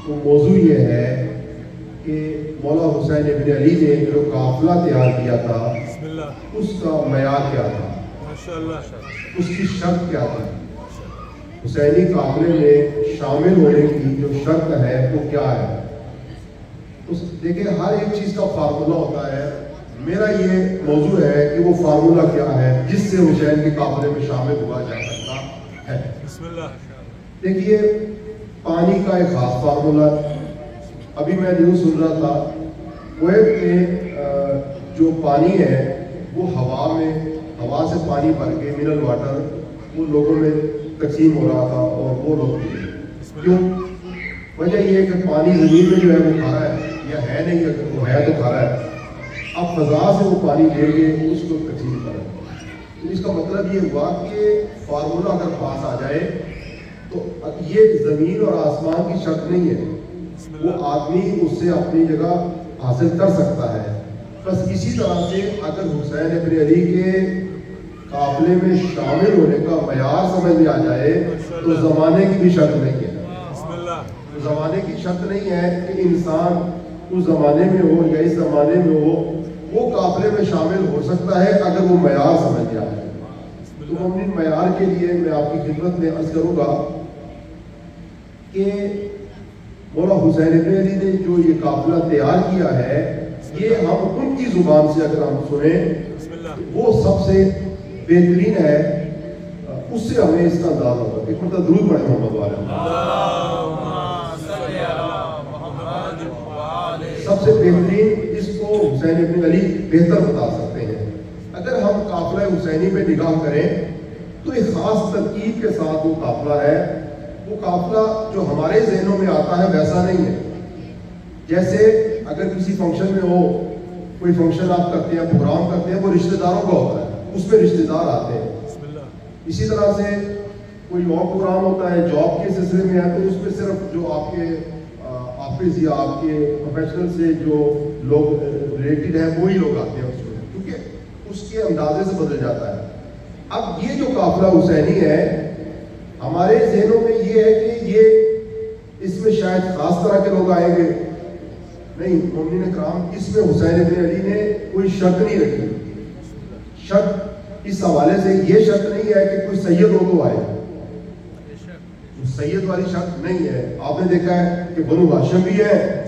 تو موضوع یہ ہے کہ مولا حسین ابن علی نے جو قافلہ تیار کیا تھا اس کا معیار کیا تھا، اس کی شرط کیا تھی، حسینی قافلے میں شامل ہونے کی جو شرط ہے وہ کیا ہے۔ دیکھیں ہر ایک چیز کا فارمولہ ہوتا ہے، میرا یہ موضوع ہے کہ وہ فارمولہ کیا ہے جس سے حسین کے قافلے میں شامل ہوا جا سکتا ہے۔ دیکھیے پانی کا ایک خاص فارمولہ، ابھی میں نیوز سن رہا تھا کویت میں جو پانی ہے وہ ہوا سے پانی بھر کے منرل واٹر وہ لوگوں میں تقسیم ہو رہا تھا اور وہ لوگ کیوں؟ وجہ یہ ہے کہ پانی زمین میں جو ہے وہ کھارا ہے یا ہے نہیں، اگر وہ ہے تو کھارا ہے، اب فضا سے وہ پانی لے کے اس کو تقسیم کریں، تو اس کا مطلب یہ ہوا کہ فارمولہ اگر پاس آ جائے تو یہ زمین اور آسمان کی شرط نہیں ہے، وہ آدمی اس سے اپنی جگہ حاصل کر سکتا ہے۔ بس اسی طرح سے اگر حسین ابن علی کے قافلے میں شامل ہونے کا معیار سمجھ میں آ جائے تو زمانے کی بھی شرط نہیں ہے، زمانے کی شرط نہیں ہے کہ انسان اس زمانے میں ہو یا اس زمانے میں ہو، وہ قافلے میں شامل ہو سکتا ہے اگر وہ معیار سمجھ میں آ جائے۔ تو مومن معیار کے لیے میں آپ کی خدمت میں عرض کروں گا کہ مولا حسین ابن علی نے جو یہ قافلہ تیار کیا ہے، یہ ہم ان کی زبان سے اگر ہم سنیں وہ سب سے بہترین ہے، اس سے ہمیں اس کا اندازہ ہوگا۔ ایک مرتبہ درود پڑھیں محمد والے۔ سب سے بہترین اس کو حسین ابن علی بہتر بتا سکتے ہیں۔ اگر ہم قافلہ حسینی پہ نگاہ کریں تو ایک خاص ترکیب کے ساتھ وہ قافلہ ہے، وہ قافلہ جو ہمارے ذہنوں میں آتا ہے ویسا نہیں ہے۔ جیسے اگر کسی فنکشن میں ہو، کوئی فنکشن آپ کرتے ہیں، پروگرام کرتے ہیں، وہ رشتہ داروں کا ہوتا ہے، اس میں رشتہ دار آتے ہیں۔ اسی طرح سے کوئی اور پروگرام ہوتا ہے جاب کے سلسلے میں ہے تو اس میں صرف جو آپ کے آفس یا آپ کے پروفیشنل سے جو لوگ ریلیٹڈ ہیں وہی لوگ آتے ہیں اس میں، کیونکہ اس کے اندازے سے بدل جاتا ہے۔ اب یہ جو قافلہ حسینی ہے ہمارے ذہنوں میں یہ ہے کہ یہ اس میں شاید خاص طرح کے لوگ آئیں گے، نہیں، مومنین کرام اس میں حسین ابن علی نے کوئی شرط نہیں رکھی۔ شرط اس حوالے سے یہ شرط نہیں ہے کہ کوئی سید ہو تو آئے، سید والی شرط نہیں ہے۔ آپ نے دیکھا ہے کہ بنو ہاشم بھی ہے،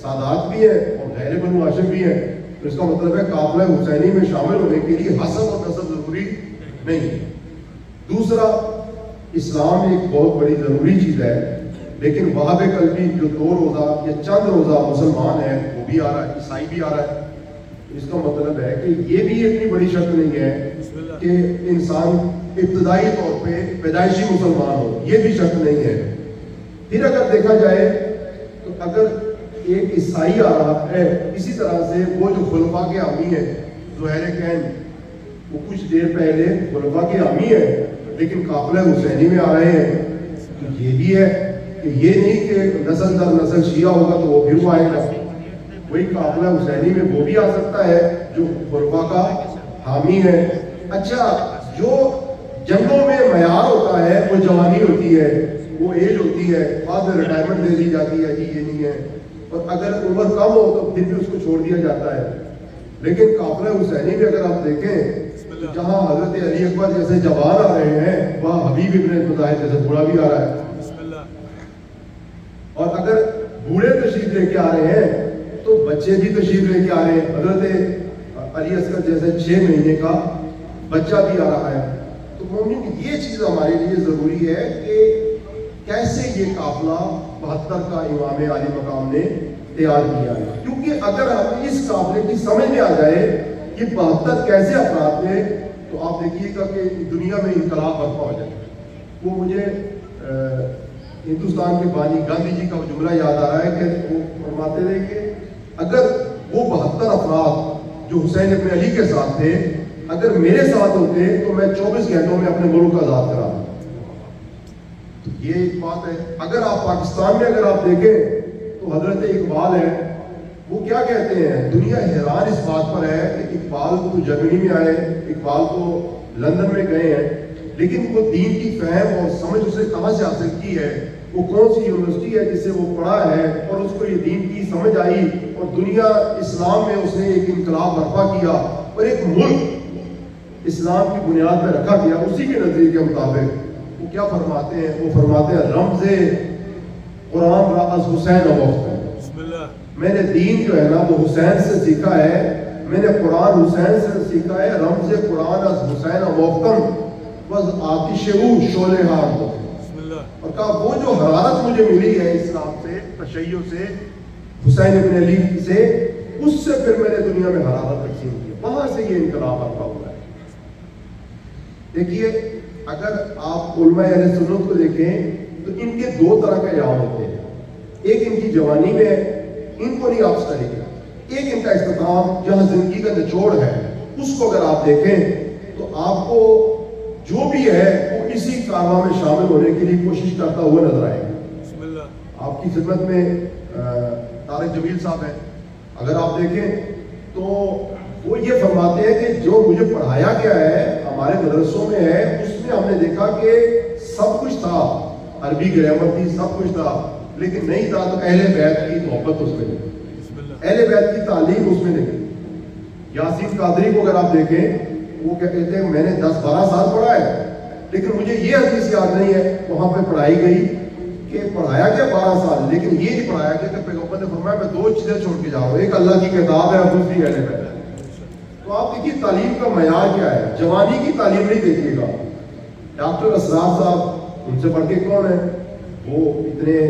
سادات بھی ہے اور غیر بنو ہاشم بھی ہے، تو اس کا مطلب ہے قافلہ حسینی میں شامل ہونے کے لیے حسب اور نسب ضروری نہیں ہے۔ دوسرا، اسلام ایک بہت بڑی ضروری چیز ہے، لیکن وہاب قلبی جو 2 روزہ یا چند روزہ مسلمان ہے وہ بھی آ رہا ہے، عیسائی بھی آ رہا ہے، اس کا مطلب ہے کہ یہ بھی اتنی بڑی شرط نہیں ہے کہ انسان ابتدائی طور پہ پیدائشی مسلمان ہو، یہ بھی شرط نہیں ہے۔ پھر اگر دیکھا جائے تو اگر ایک عیسائی آ رہا ہے، اسی طرح سے وہ جو خلفاء کے حامی ہیں زہیر کین، وہ کچھ دیر پہلے خلفاء کے حامی ہیں لیکن قافلہ حسینی میں آ رہے ہیں، تو یہ بھی ہے کہ یہ نہیں کہ نسل در نسل شیعہ ہوگا تو وہ پھر وہ آئے گا، وہی قافلہ حسینی میں وہ بھی آ سکتا ہے جو خلفاء کا حامی ہے۔ اچھا، جو جنگوں میں معیار ہوتا ہے وہ جوانی ہوتی ہے، وہ ایج ہوتی ہے، بعد میں ریٹائرمنٹ دے دی جاتی ہے، جی یہ نہیں ہے، اور اگر عمر کم ہو تو پھر بھی اس کو چھوڑ دیا جاتا ہے۔ لیکن قافلہ حسینی میں اگر آپ دیکھیں جہاں حضرت علی اکبر جیسے جوان آ رہے ہیں وہاں حبیب ابن مظاہر جیسے بوڑھا بھی آ رہا ہے، اور اگر بوڑھے تشریف لے کے آ رہے ہیں تو بچے بھی تشریف لے کے آ رہے ہیں، حضرت علی اصغر جیسے 6 مہینے کا بچہ بھی آ رہا ہے۔ تو مومن یہ چیز ہمارے لیے ضروری ہے کہ کیسے یہ قافلہ 72 کا امام عالی مقام نے تیار کیا ہے، کیونکہ اگر ہمیں اس قافلے کی سمجھ میں آ جائے یہ 72 کیسے افراد تھے تو آپ دیکھیے گا کہ دنیا میں انقلاب برپا ہو جائے۔ وہ مجھے ہندوستان کے بانی گاندھی جی کا جملہ یاد آ رہا ہے کہ وہ فرماتے تھے کہ اگر وہ 72 افراد جو حسین ابن علی کے ساتھ تھے اگر میرے ساتھ ہوتے تو میں 24 گھنٹوں میں اپنے ملک کا آزاد کرا دوں۔ یہ ایک بات ہے۔ اگر آپ پاکستان میں اگر آپ دیکھیں تو حضرت اقبال ہے، وہ کیا کہتے ہیں، دنیا حیران اس بات پر ہے کہ اقبال تو جرمنی میں آئے، اقبال تو لندن میں گئے ہیں، لیکن وہ دین کی فہم اور سمجھ اسے کہاں سے حاصل کی ہے وہ کون سی یونیورسٹی ہے جس سے وہ پڑھا ہے اور اس کو یہ دین کی سمجھ آئی اور دنیا اسلام میں اس نے ایک انقلاب برپا کیا اور ایک ملک اسلام کی بنیاد میں رکھا گیا اسی کے نظریے کے مطابق وہ کیا فرماتے ہیں؟ وہ فرماتے ہیں رمز قرآن را از حسین وقت، میں نے دین جو ہے نا وہ حسین سے سیکھا ہے، میں نے قرآن حسین سے سیکھا ہے، رمز قرآن از حسین وقتم بس آتش شعلے ہار ہو، اور کہا وہ جو حرارت مجھے ملی ہے اسلام سے، تشیع سے، حسین ابن علی سے، اس سے پھر میں نے دنیا میں حرارت تقسیم کی، وہاں سے یہ انقلاب برپا ہوا ہے۔ دیکھیے اگر آپ علماء اہل سنت کو دیکھیں تو ان کے دو طرح کے ایام ہوتے ہیں، ایک ان کی جوانی میں ان کو نہیں آپ سٹڈی کریں، ایک ان کا اختتام جہاں زندگی کا نچوڑ ہے اس کو اگر آپ دیکھیں تو آپ کو جو بھی ہے وہ اسی کارواں میں شامل ہونے کے لیے کوشش کرتا ہوا نظر آئے گا۔ آپ کی خدمت میں طارق جمیل صاحب ہیں، اگر آپ دیکھیں تو وہ یہ فرماتے ہیں کہ جو مجھے پڑھایا گیا ہے ہمارے مدرسوں میں ہے، اس میں ہم نے دیکھا کہ سب کچھ تھا، عربی گرامر تھی، سب کچھ تھا، لیکن نہیں تھا تو اہل بیت کی محبت اس میں نہیں، اہل بیت کی تعلیم اس میں نہیں۔ یاسین قادری کو اگر آپ دیکھیں وہ کیا کہتے ہیں میں نے 10-12 سال پڑھا ہے لیکن مجھے یہ حدیث یاد نہیں ہے وہاں پہ پڑھائی گئی کہ پڑھایا گیا 12 سال لیکن یہ نہیں پڑھایا گیا کہ پیغمبر نے فرمایا میں 2 چیزیں چھوڑ کے جا رہا ہوں، ایک اللہ کی کتاب ہے اور دوسری اہل بیت ہے۔ تو آپ دیکھیے تعلیم کا معیار کیا ہے، جوانی کی تعلیم نہیں دیکھیے گا۔ ڈاکٹر اسرار صاحب ان سے بڑھ کے کون ہے؟ وہ اتنے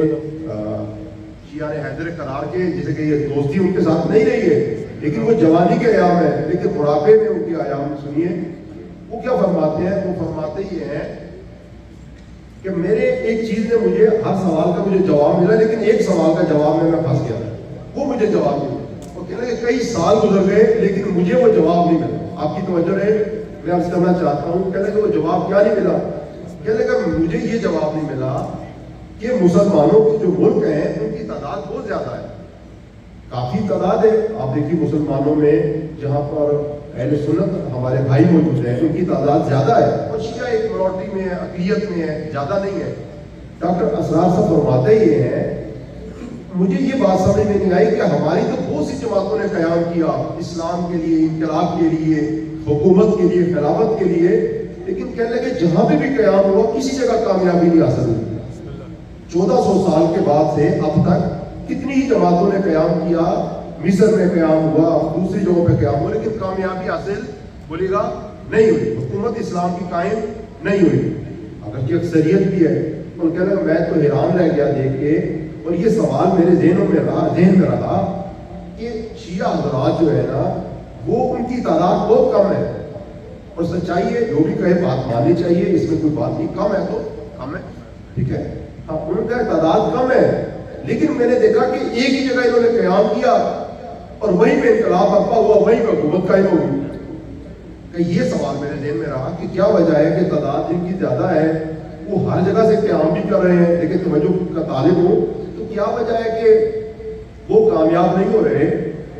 شیعہ حیدر قرار کے جیسے کہ یہ دوستی ان کے ساتھ نہیں رہی ہے لیکن وہ جوانی کے ایام ہے، لیکن بڑھاپے میں ان کے ایام سنیے وہ کیا فرماتے ہیں۔ وہ فرماتے یہ ہیں کہ میرے ایک چیز نے مجھے ہر سوال کا مجھے جواب ملا لیکن ایک سوال کا جواب میں پھنس گیا، وہ مجھے جواب نہیں ملا، وہ کہنا کہ کئی سال گزر گئے لیکن مجھے وہ جواب نہیں ملا۔ آپ کی توجہ رہے، میں عرض کرنا چاہتا ہوں، کہنے کہ وہ جواب کیا نہیں ملا؟ کہنے کہ مجھے یہ جواب نہیں ملا کہ مسلمانوں کے جو ملک ہیں ان کی تعداد بہت زیادہ ہے، کافی تعداد ہے۔ آپ دیکھیے مسلمانوں میں جہاں پر اہل سنت ہمارے بھائی موجود ہیں ان کی تعداد زیادہ ہے اور شیعہ ایک مائنورٹی میں ہے، اقلیت میں ہے، زیادہ نہیں ہے۔ ڈاکٹر اسرار صاحب فرماتے یہ ہیں مجھے یہ بات سمجھ میں نہیں آئی کہ ہماری تو بہت سی جماعتوں نے قیام کیا اسلام کے لیے، انقلاب کے لیے، حکومت کے لیے، خلافت کے لیے، لیکن کہنے لگے جہاں پہ بھی قیام ہوا کسی جگہ کامیابی نہیں حاصل ہوئی۔ 1400 سال کے بعد سے اب تک کتنی ہی جماعتوں نے قیام کیا، مصر میں قیام ہوا، دوسری جگہوں پہ قیام ہوا، لیکن کامیابی حاصل بولے گا نہیں ہوئی، حکومت اسلام کی قائم نہیں ہوئی، اگرچہ اکثریت بھی ہے۔ اور کہنا میں تو حیران رہ گیا دیکھ کے، اور یہ سوال میرے ذہن میں رہا کہ شیعہ حضرات جو ہے نا وہ ان کی تعداد بہت کم ہے، اور سچائی ہے جو بھی کہے بات ماننی چاہیے، اس میں کوئی بات نہیں، کم ہے تو کم ہے، ٹھیک ہے، ہاں ان کا تعداد کم ہے، لیکن میں نے دیکھا کہ ایک ہی جگہ انہوں نے قیام کیا اور وہیں پہ انقلاب برپا ہوا، وہیں پہ حکومت قائم ہوگی۔ کہ یہ سوال میرے ذہن میں رہا کہ کیا وجہ ہے کہ تعداد جن کی زیادہ ہے وہ ہر جگہ سے قیام بھی کر رہے ہیں، لیکن توجہ کا طالب ہو تو کیا وجہ ہے کہ وہ کامیاب نہیں ہو رہے،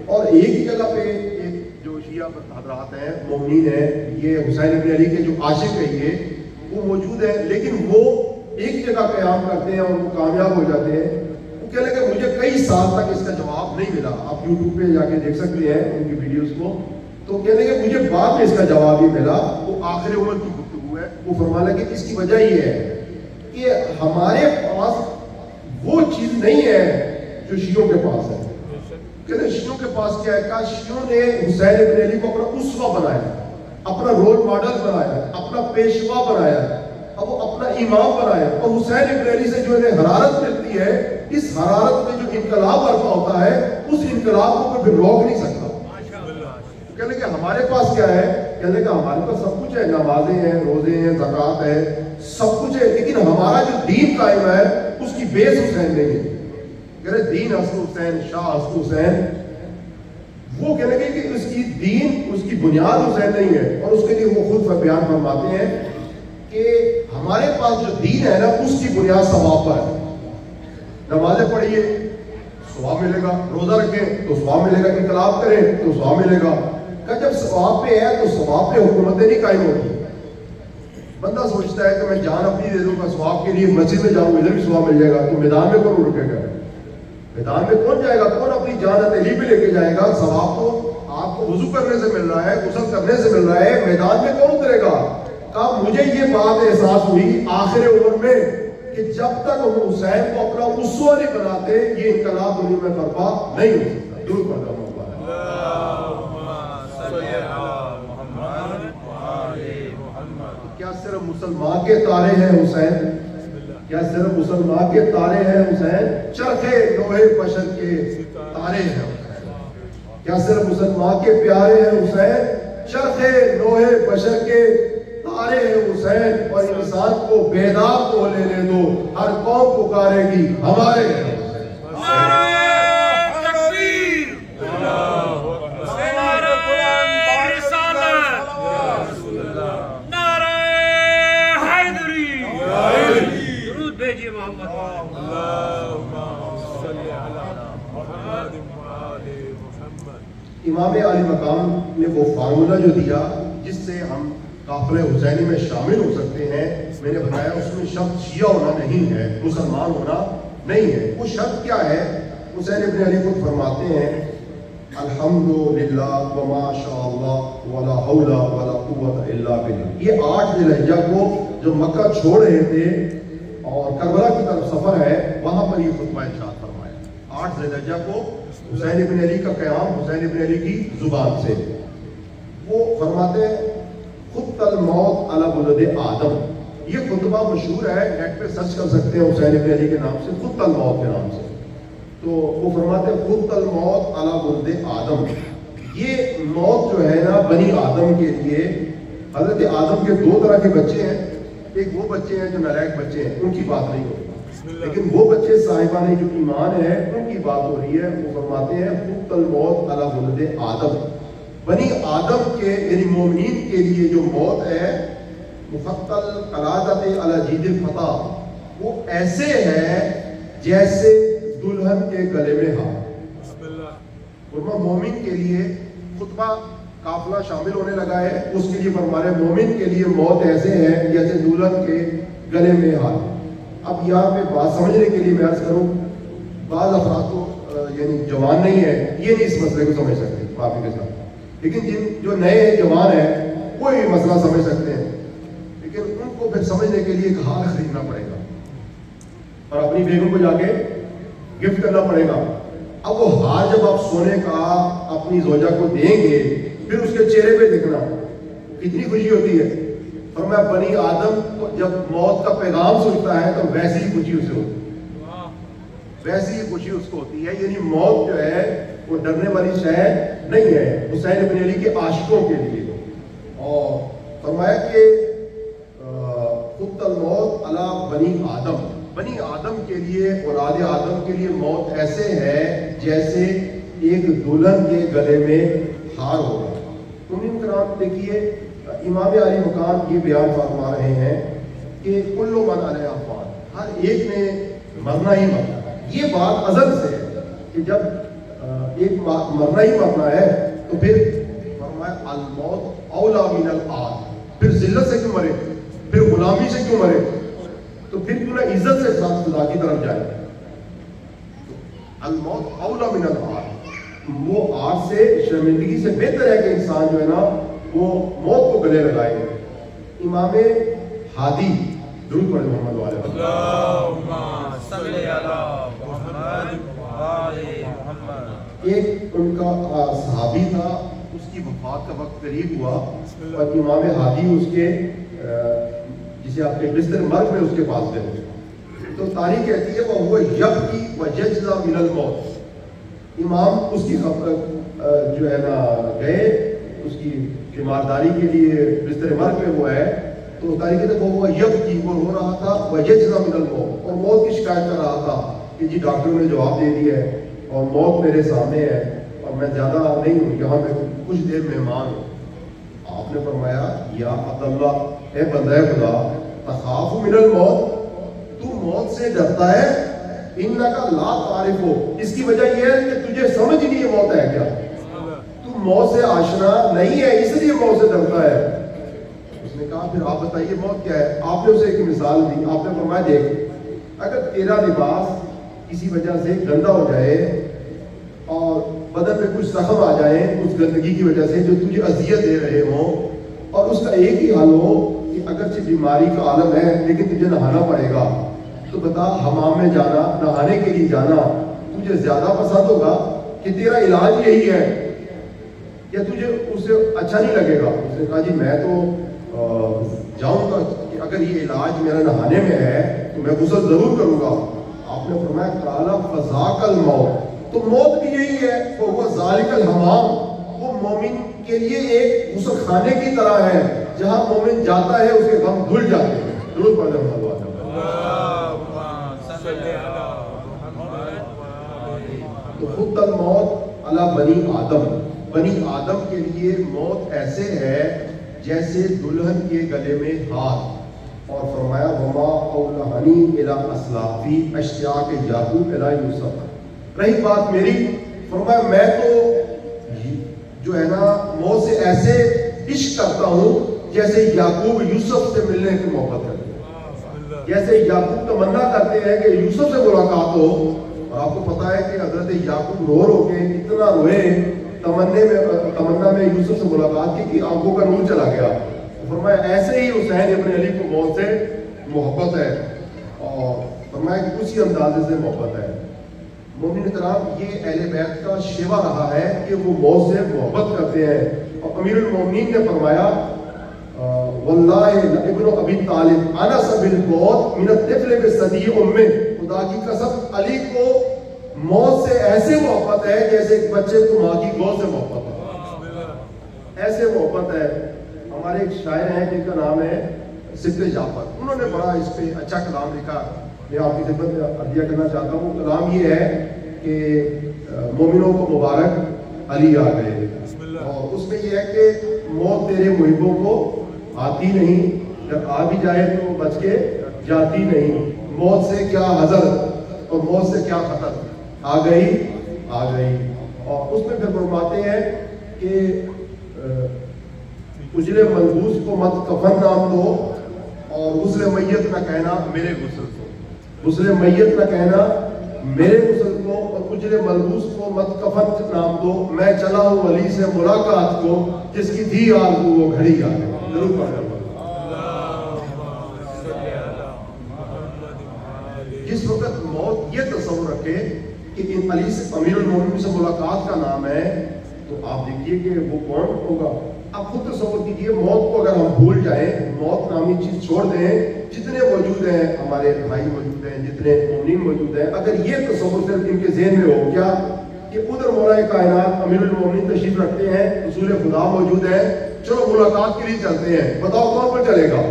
اور ایک ہی جگہ پہ ایک جو شیعہ حضرات ہیں، مومنین ہیں، یہ حسین ابن علی کے جو عاشق ہیں یہ وہ موجود ہیں، لیکن وہ ایک ہی جگہ قیام کرتے ہیں اور وہ کامیاب ہو جاتے ہیں۔ وہ کہہ لیں کہ مجھے کئی سال تک اس کا جواب نہیں ملا، آپ یوٹیوب پہ جا کے دیکھ سکتے ہیں ان کی ویڈیوز کو، تو کہہ لیں کہ مجھے بعد میں اس کا جواب ہی ملا، وہ آخر عمر کی گفتگو ہے۔ وہ فرمانے کہ اس کی وجہ یہ ہے کہ ہمارے پاس وہ چیز نہیں ہے جو شیعوں کے پاس ہے۔ کہتے ہیں شیعوں کے پاس کیا ہے؟ کہا شیعوں نے حسین ابن علی کو اپنا اسوہ بنایا، اپنا رول ماڈل بنایا، اپنا پیشوا بنایا، اب وہ اپنا امام بنایا، اور حسین ابن علی سے جو انہیں حرارت ملتی ہے، اس حرارت میں جو انقلاب برپا ہوتا ہے اس انقلاب کو کوئی روک نہیں سکتا۔ کہنے کہ ہمارے پاس کیا ہے؟ کہنے کہ ہمارے پاس سب کچھ ہے، نمازیں ہیں، روزے ہیں، زکوٰۃ ہے، سب کچھ ہے، لیکن ہمارا جو دین قائم ہے اس کی بیس حسین نہیں ہے۔ کہنے دین حسن حسین، شاہ حسن حسین، وہ کہنے کہ اس کی دین، اس کی بنیاد حسین نہیں ہے، اور اس کے لیے وہ خود بیان فرماتے ہیں کہ ہمارے پاس جو دین ہے نا اس کی بنیاد ثواب پر ہے۔ نمازیں پڑھیے ثواب ملے گا، روزہ رکھیں تو ثواب ملے گا، انقلاب کریں تو ثواب ملے گا۔ کہ جب ثواب پہ ہے تو ثواب پہ حکومتیں نہیں قائم ہوتی، بندہ سوچتا ہے کہ میں جان اپنی دے دوں گا ثواب کے لیے، مسجد میں جاؤں ادھر بھی ثواب مل جائے گا، تو میدان میں کون رکے گا؟ میدان میں کون جائے گا؟ کون اپنی جان ہتھیلی پہ لے کے جائے گا؟ ثواب تو آپ کو وضو کرنے سے مل رہا ہے، غسل کرنے سے مل رہا ہے، میدان میں کون اترے گا؟ کہا مجھے یہ بات احساس ہوئی آخر عمر میں کہ جب تک ہم حسین کو اپنا اسوہ نہیں بناتے یہ انقلاب دنیا میں برپا نہیں ہو سکتا۔ دور پڑھ رہا ہوں کیا صرف مسلمان کے تارے ہیں حسین؟ کیا صرف مسلمان کے تارے ہیں حسین؟ چرخے لوہے بشر کے تارے ہیں حسین۔ کیا صرف مسلمان کے پیارے ہیں حسین؟ چرخے لوہے بشر کے تارے ہیں حسین۔ اور انسان کو بیدار کو لینے دو، ہر قوم پکارے گی ہمارے ہیں حسین۔ امام علی مقام نے وہ فارمولہ جو دیا جس سے ہم قافلہ حسینی میں شامل ہو سکتے ہیں، میں نے بتایا اس میں شرط شیعہ ہونا نہیں ہے، مسلمان ہونا نہیں ہے۔ وہ شرط کیا ہے؟ حسین ابن علی خود فرماتے ہیں الحمدللہ وما شاء اللہ ولا حول ولا قوت الا باللہ۔ یہ 8 ذی الحجہ کو جو مکہ چھوڑ رہے تھے اور کربلا کی طرف سفر ہے، وہاں پر یہ خطبہ ارشاد فرمایا۔ 8 ذی الحجہ کو حسین ابن علی کا قیام حسین ابن علی کی زبان سے، وہ فرماتے ہیں خط الموت علی ولد آدم۔ یہ خطبہ مشہور ہے، نیٹ پہ سرچ کر سکتے ہیں حسین ابن علی کے نام سے، خط الموت کے نام سے۔ تو وہ فرماتے ہیں خط الموت علی ولد آدم۔ یہ موت جو ہے نا بنی آدم کے لیے، حضرت آدم کے 2 طرح کے بچے ہیں، ایک وہ بچے ہیں جو نالائق بچے ہیں، ان کی بات نہیں ہو رہی، لیکن وہ بچے صاحبان جو ایمان ہے ان کی بات ہو رہی ہے۔ وہ فرماتے ہیں خط الموت علی ولد آدم، بنی آدم کے یعنی مومنین کے لیے جو موت ہے، مفصل قلادت علی جید الفتح، وہ ایسے ہے جیسے دلہن کے گلے میں ہاتھ۔ مومن کے لیے خطبہ قافلہ شامل ہونے لگا ہے، اس کے لیے فرمانے مومن کے لیے موت ایسے ہے جیسے دلہن کے گلے میں ہاتھ۔ اب یہاں پہ بات سمجھنے کے لیے میں عرض کروں، بعض افراد کو یعنی جوان نہیں ہے یہ نہیں اس مسئلے کو سمجھ سکتے معافی کے ساتھ، لیکن جو نئے جوان ہیں وہ یہ مسئلہ سمجھ سکتے ہیں، لیکن ان کو پھر سمجھنے کے لیے ایک ہار خریدنا پڑے گا اور اپنی بیگم کو جا کے گفٹ کرنا پڑے گا۔ اب وہ ہار جب آپ سونے کا اپنی زوجہ کو دیں گے پھر اس کے چہرے پہ دیکھنا کتنی خوشی ہوتی ہے۔ اور میں بنی آدم جب موت کا پیغام سنتا ہے تو ویسی ہی خوشی اسے ہوتی ہے، ویسی ہی خوشی اس کو ہوتی ہے۔ یعنی موت جو ہے وہ ڈرنے والی شے نہیں ہے حسین ابن علی کے عاشقوں کے لیے۔ اور فرمایا کہ خط الموت علی بنی آدم، بنی آدم کے لیے اولاد آدم کے لیے موت ایسے ہے جیسے ایک دلہن کے گلے میں ہار ہوگا۔ تم کرام دیکھیے امام علی مقام یہ بیان فرما رہے ہیں کہ کل من علیہ فان، ہر ایک نے مرنا ہی مرنا۔ یہ بات ازل سے ہے کہ جب ایک مرنا ہی مرنا ہے تو پھر فرمایا الموت اولا من الآد، پھر ذلت سے کیوں مرے، پھر غلامی سے کیوں مرے، تو پھر کیوں نہ عزت سے ساتھ خدا کی طرف جائے۔ الموت اولا من الآد، وہ آج سے شرمندگی سے بہتر ہے کہ انسان جو ہے نا وہ موت کو گلے لگائے۔ امام ہادی درود پڑھیں محمد والے اللہم صلی علی محمد وآل محمد۔ ایک ان کا صحابی تھا، اس کی وفات کا وقت قریب ہوا اور امام ہادی اس کے جسے آپ کے بستر مرگ میں اس کے پاس گئے تو تاریخ کہتی ہے وہ یبکی ویجزع من الموت۔ امام اس کی جو ہے نا گئے اس کی تیمارداری کے لیے بستر مرگ میں وہ ہے تو تاریخ کہتے ہیں وہ یبکی، وہ رو رہا تھا، ویجزع من الموت، اور موت کی شکایت کر رہا تھا کہ جی ڈاکٹر نے جواب دے دیا ہے اور موت میرے سامنے ہے اور میں زیادہ نہیں ہوں، یہاں میں کچھ دیر مہمان ہوں۔ آپ نے فرمایا یا عبداللہ، اے بندہ خدا، تخاف من الموت، تو موت سے ڈرتا ہے، انکا لا تعرف ہو، اس کی وجہ یہ ہے کہ تجھے سمجھ نہیں ہے موت ہے کیا، تو موت سے آشنا نہیں ہے اس لیے موت سے ڈرتا ہے۔ اس نے کہا کہا پھر آپ بتائیے موت کیا ہے؟ آپ نے اسے ایک مثال دی. آپ نے فرمایا دیکھ اگر تیرا لباس کسی وجہ سے گندا ہو جائے اور بدن میں کچھ زخم آ جائے اس گندگی کی وجہ سے جو تجھے اذیت دے رہے ہوں, اور اس کا ایک ہی حل ہو کہ اگرچہ بیماری کا عالم ہے لیکن تجھے نہانا پڑے گا, تو بتا حمام میں جانا, نہانے کے لیے جانا تجھے زیادہ پسند ہوگا کہ تیرا علاج یہی ہے, یا تجھے اس سے اچھا نہیں لگے گا؟ اس نے کہا جی میں تو جاؤں گا کہ اگر یہ علاج میرا نہانے میں ہے تو میں غسل ضرور کروں گا. آپ نے فرمایا قال فذاک الموت, تو موت بھی یہی ہے, وہ ذالک الحمام, وہ مومن کے لیے ایک غسل خانے کی طرح ہے جہاں مومن جاتا ہے اس کے غم دھل جاتے ہیں. ضرور پڑھ لیں تو خود الموت علی بنی آدم, بنی آدم کے لیے موت ایسے ہے جیسے دلہن کے گلے میں ہاتھ. اور فرمایا وما اولہنی الی اسلافی اشتیاق یعقوب الی یوسف. رہی بات میری, فرمایا میں تو جو ہے نا موت سے ایسے عشق کرتا ہوں جیسے یعقوب یوسف سے ملنے کی محبت کرتے ہیں, جیسے یعقوب تمنا کرتے ہیں کہ یوسف سے ملاقات ہو. اور آپ کو پتا ہے کہ حضرت یعقوب رو کے اتنا روئے تمنا میں یوسف سے ملاقات کی کہ آنکھوں کا نور چلا گیا. فرمایا ایسے ہی حسین ابن علی کو موت سے محبت ہے, اور فرمایا کہ اسی اندازے سے محبت ہے. مومن کرام یہ اہل بیت کا شیوا رہا ہے کہ وہ موت سے محبت کرتے ہیں. اور امیر المومنین نے فرمایا واللہ ابن ابی طالب انس بالموت من الطفل بصدی امه, خدا کی قسم علی کو موت سے ایسے محبت ہے جیسے ایک بچے کو ماں کی گود سے محبت ہے, ایسے محبت ہے. ہمارے ایک شاعر ہیں جن کا نام ہے سبط جعفر, انہوں نے بڑا اس پہ اچھا کلام لکھا, میں آپ کی خدمت میں عرضیہ کرنا چاہتا ہوں. کلام یہ ہے کہ مومنوں کو مبارک علی آ گئے, اور اس میں یہ ہے کہ موت تیرے محبوں کو آتی نہیں, جب آ بھی جائے تو بچ کے جاتی نہیں. موت سے کیا حذر اور موت سے کیا خطر, آ گئی آ گئی. اور اس میں پھر فرماتے ہیں کہ اجرے ملبوس کو مت کفن نام دو, اور غسل میت نہ کہنا میرے غسل کو, غسل میت نہ کہنا میرے غسل کو, اور اجرے ملبوس کو مت کفن نام دو. میں چلا ہوں ولی سے ملاقات کو, جس کی تھی آرزو وہ گھڑی آ گئی. ضرور پڑھیں. جس وقت موت یہ تصور رکھے کہ ان علی سے امیر المومنین سے ملاقات کا نام ہے, تو آپ دیکھیے کہ وہ کون ہوگا. آپ خود تصور کیجیے موت کو اگر ہم بھول جائیں, موت نامی چیز چھوڑ دیں, جتنے موجود ہیں ہمارے بھائی موجود ہیں, جتنے مومنین موجود ہیں, اگر یہ تصور صرف ان کے ذہن میں ہو کیا کہ ادھر مولا کائنات امیر المومنین تشریف رکھتے ہیں, رسول خدا موجود ہے, چلو ملاقات کے لیے چلتے ہیں, بتاؤ کون پر چلے گا,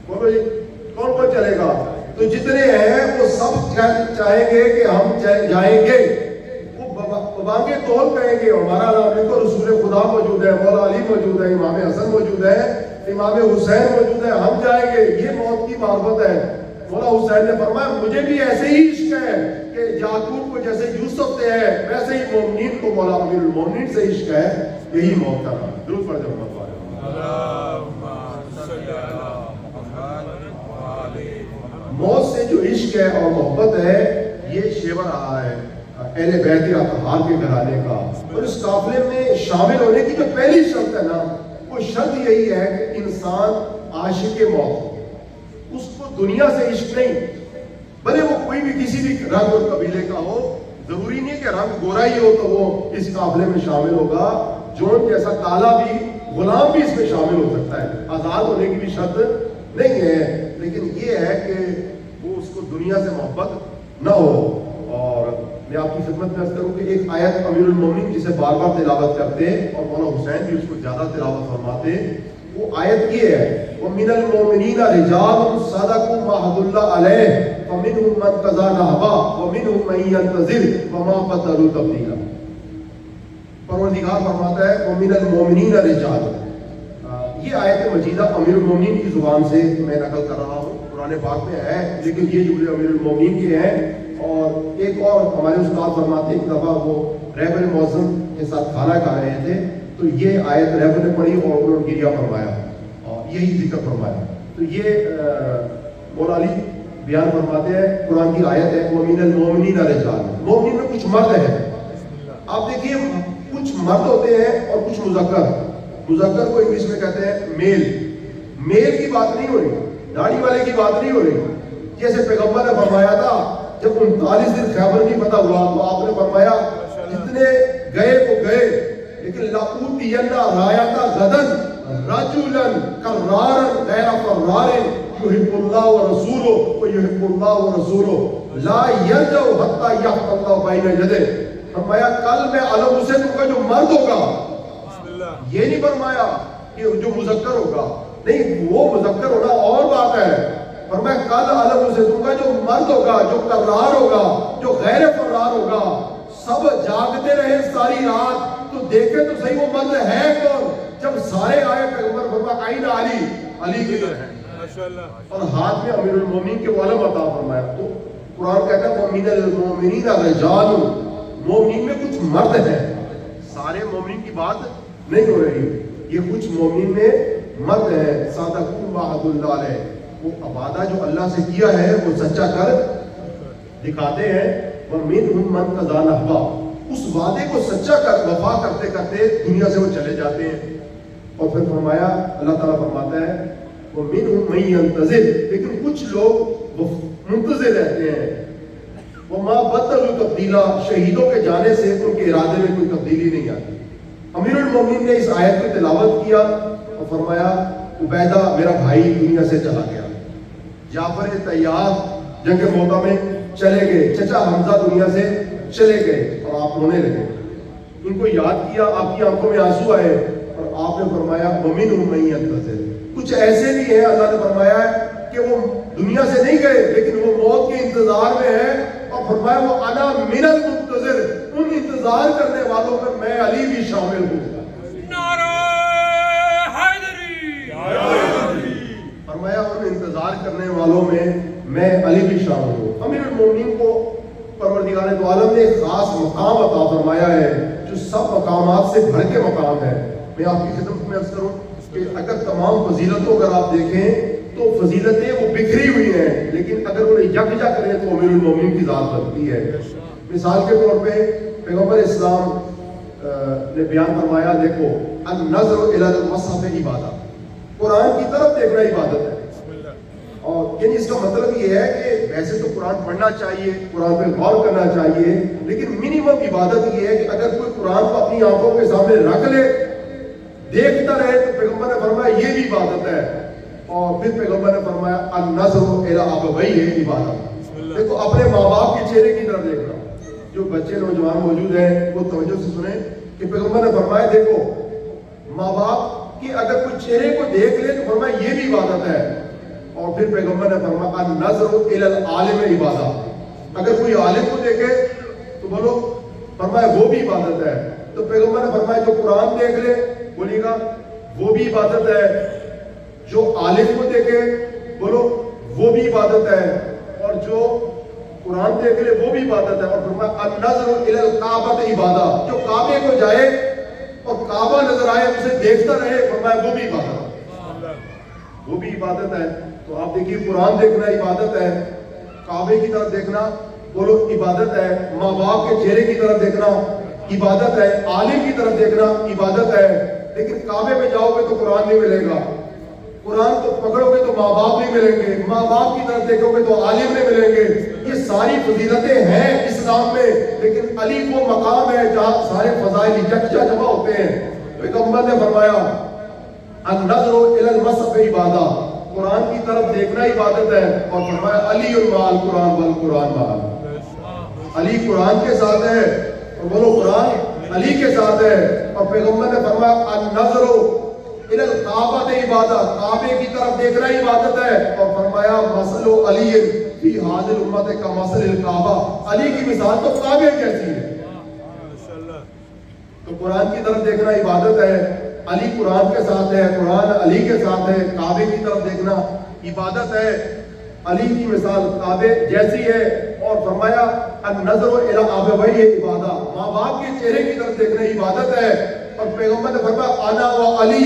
کون پر چلے گا؟ تو جتنے ہیں وہ سب چاہیں گے کہ ہم جائیں گے, وہ بانگے تول کہیں گے ہمارا نام لکھو, رسول خدا موجود ہے, مولا علی موجود ہے, امام حسن موجود ہے, امام حسین موجود ہے, ہم جائیں گے. یہ موت کی معرفت ہے. مولا حسین نے فرمایا مجھے بھی ایسے ہی عشق ہے کہ یعقوب کو جیسے یوسف سے ہے ویسے ہی مومنین کو مولا امیر المومنین سے عشق ہے. یہی موت کا نام. ضرور پڑھ دیں موت سے جو عشق ہے اور محبت ہے, یہ شیوا رہا ہے اہل بیت اطہار کے گھرانے کا. اور اس قافلے میں شامل ہونے کی جو پہلی شرط ہے نا, وہ شرط یہی ہے کہ انسان عاشق موت ہو. اس کو دنیا سے عشق نہیں, بھلے وہ کوئی بھی کسی بھی رنگ اور قبیلے کا ہو, ضروری نہیں کہ رنگ گورا ہی ہو تو وہ اس قافلے میں شامل ہوگا. جون جیسا کالا بھی غلام بھی اس میں شامل ہو سکتا ہے, آزاد ہونے کی بھی شرط نہیں ہے. لیکن یہ ہے کہ وہ اس کو دنیا سے محبت نہ ہو. اور میں آپ کی خدمت میں عرض کروں کہ ایک آیت امیر المومنین جسے بار بار تلاوت کرتے اور مولا حسین بھی اس کو زیادہ تلاوت فرماتے, وہ آیت یہ ہے وَمِنَ الْمُؤْمِنِينَ رِجَالٌ صَدَقُوا مَا عَاهَدُوا اللَّهَ عَلَيْهِ فَمِنْهُم مَّن قَضَىٰ نَحْبَهُ وَمِنْهُم مَّن يَنتَظِرُ وَمَا بَدَّلُوا تَبْدِيلًا. پروردگار فرماتا ہے وَمِنَ الْمُؤْمِنِينَ رِجَالٌ. یہ آیت مجیدہ امیر المومنین کی زبان سے میں نقل کر رہا ہوں, قرآن پاک میں ہے, لیکن یہ جملے امیر المومنین کے ہیں. اور ایک اور ہمارے استاد فرماتے ایک دفعہ وہ رہبر معظم کے ساتھ کھانا کھا رہے تھے, تو یہ آیت رہبر نے پڑھی اور انہوں نے گریہ فرمایا. اور یہی ذکر فرمایا. تو یہ مولا علی بیان فرماتے ہیں, قرآن کی آیت ہے وَمِنَ الْمُؤْمِنِينَ رِجَالٌ, مومنین میں کچھ مرد ہیں. آپ دیکھیے کچھ مرد ہوتے ہیں اور کچھ مذکر. مذکر کو انگلش میں کہتے ہیں میل. میل کی بات نہیں ہو رہی, داڑھی والے کی بات نہیں ہو رہی. جیسے پیغمبر نے فرمایا تھا جب 39 دن خیبر نہیں فتح ہوا تو آپ نے فرمایا جتنے گئے وہ گئے, لیکن لَأُوتِيَنَّ رَایَةَ غَدًا رَجُلًا كَرَّارًا غَيْرَ فَرَّارٍ يُحِبُّ اللَّهُ وَرَسُولُهُ وَيُحِبُّ اللَّهُ وَرَسُولُهُ لَا يَرْجَعُ حَتَّى يَحْفَظَ اللَّهُ بَيْنَ يَدَيْهِ. فرمایا کل میں علم اسے دوں گا جو مرد ہوگا. یہ نہیں فرمایا کہ جو مذکر ہوگا, نہیں, وہ مذکر ہونا اور بات ہے. فرمایا کل علم اسے دوں گا جو مرد ہوگا, جو کرار ہوگا, جو غیر فرار ہوگا. سب جاگتے رہے ساری رات تو دیکھے تو صحیح وہ مرد ہے کون. جب سارے آئے پیغمبر فرمایا آئین علی, علی کی طرح ہے اور ہاتھ میں امیر المومنین کے علم عطا فرمایا. تو قرآن کہتا ہے وَمِنَ الْمُؤْمِنِينَ رِجَالٌ, مومنین میں کچھ مرد ہیں. سارے مومنین کی بات نہیں ہو رہی, یہ کچھ مومنین میں مرد ہیں. صادقون وعد اللہ علیہ, وہ عبادہ جو اللہ سے کیا ہے وہ سچا کر دکھاتے ہیں. وَمِنْهُمْ مَنْ قَضَىٰ نَحْبَهُ, اس وعدے کو سچا کر وفا کرتے کرتے دنیا سے وہ چلے جاتے ہیں. اور پھر فرمایا اللہ تعالیٰ فرماتا ہے وَمِنْهُمْ مَن يَنْتَظِرُ, لیکن کچھ لوگ منتظر رہتے ہیں. وَمَا بَدَّلُوا تَبْدِيلًا, شہیدوں کے جانے سے ان کے ارادے میں کوئی تبدیلی نہیں آتی. امیر المومنین نے اس آیت کی تلاوت کیا اور فرمایا عبیدہ میرا بھائی دنیا سے چلا گیا. جعفر طیار جنگ موتا میں چلے گئے. چچا حمزہ دنیا سے چلے گئے اور آپ رونے لگے. ان کو یاد کیا, آپ کی آنکھوں میں آنسو آئے اور آپ نے فرمایا وَمِنْهُمْ مَن يَنْتَظِرُ, کچھ ایسے بھی ہیں اللہ نے فرمایا ہے کہ وہ دنیا سے نہیں گئے لیکن وہ موت کے انتظار میں ہیں. اور فرمایا وہ انا من المنتظر, ان انتظار کرنے والوں میں میں علی بھی شامل ہوں. نعرہ حیدری, فرمایا ان انتظار کرنے والوں میں علی بھی شامل ہوں. امیر المومنین کو پروردگار دو عالم نے ایک خاص مقام عطا فرمایا ہے جو سب مقامات سے بڑھ کے مقام ہے. میں آپ کی خدمت میں عرض کروں کہ اگر تمام فضیلتوں اگر آپ دیکھیں تو فضیلتیں وہ بکھری ہوئی ہیں, لیکن اگر انہیں یکجا کریں تو امیر المومنین کی ذات بنتی ہے. مثال کے طور پہ پیغمبر اسلام نے بیان فرمایا, دیکھو النظر الی المصحف عبادت, قرآن کی طرف دیکھنا عبادت ہے. اور یعنی اس کا مطلب یہ ہے کہ ویسے تو قرآن پڑھنا چاہیے, قرآن پہ غور کرنا چاہیے, لیکن منیمم عبادت یہ ہے کہ اگر کوئی قرآن کو اپنی آنکھوں کے سامنے رکھ لے دیکھتا رہے تو پیغمبر نے فرمایا یہ بھی عبادت ہے. اور پھر پیغمبر نے فرمایا النظر الی ابویہ عبادت. دیکھو اپنے ماں باپ کے چہرے کی طرف دیکھنا. جو بچے نوجوان موجود ہیں وہ توجہ سے سنیں کہ پیغمبر نے فرمایا دیکھو ماں باپ کی اگر کوئی چہرے کو دیکھ لے تو فرمایا یہ بھی عبادت ہے. اور پھر پیغمبر نے فرمایا النظر الی العالم عبادت, اگر کوئی عالم کو دیکھے تو بولو فرمایا وہ بھی عبادت ہے. تو پیغمبر نے فرمایا جو قرآن دیکھ لے بولیے گا وہ بھی عبادت ہے, جو عالم کو دیکھے بولو وہ بھی عبادت ہے, اور جو قرآن دیکھ لے وہ بھی عبادت ہے. اور فرمایا النظر الی الکعبۃ عبادت, جو کعبے کو جائے اور کعبہ نظر آئے اسے دیکھتا رہے فرمایا وہ بھی عبادت, وہ بھی عبادت ہے. تو آپ دیکھیے قرآن دیکھنا عبادت ہے, کعبے کی طرف دیکھنا بولو عبادت ہے, ماں باپ کے چہرے کی طرف دیکھنا عبادت ہے, عالم کی طرف دیکھنا عبادت ہے. لیکن کعبے میں جاؤ گے تو قرآن نہیں ملے گا, قرآن کو پکڑو گے تو ماں باپ نہیں ملیں گے, ماں باپ کی طرف دیکھو گے تو عالم نہیں ملیں گے. یہ ساری فضیلتیں ہیں اسلام میں, لیکن علی وہ مقام ہے جہاں سارے فضائل یکجا جمع ہوتے ہیں. پیغمبر نے فرمایا النظر الی المصحف عبادت, قرآن کی طرف دیکھنا عبادت ہے. اور فرمایا علی المال قرآن والقرآن مال, علی قرآن کے ساتھ ہے اور بولو قرآن علی کے ساتھ ہے. اور پیغمبر نے فرمایا النظر الی الکعبۃ عبادت, کعبے کی طرف دیکھنا عبادت ہے. اور فرمایا مثل علی فی ھذہ الامۃ کمثل الکعبہ, علی کی مثال تو کعبے جیسی ہے. تو قرآن کی طرف دیکھنا عبادت ہے, علی قرآن کے ساتھ ہے, قرآن علی کے ساتھ ہے. کعبے کی طرف دیکھنا عبادت ہے, علی کی مثال کعبے جیسی ہے. اور فرمایا النظر الی ابویہ عبادت, ماں باپ کے چہرے کی طرف دیکھنا عبادت ہے. اور پیغمبر نے فرمایا انا و علی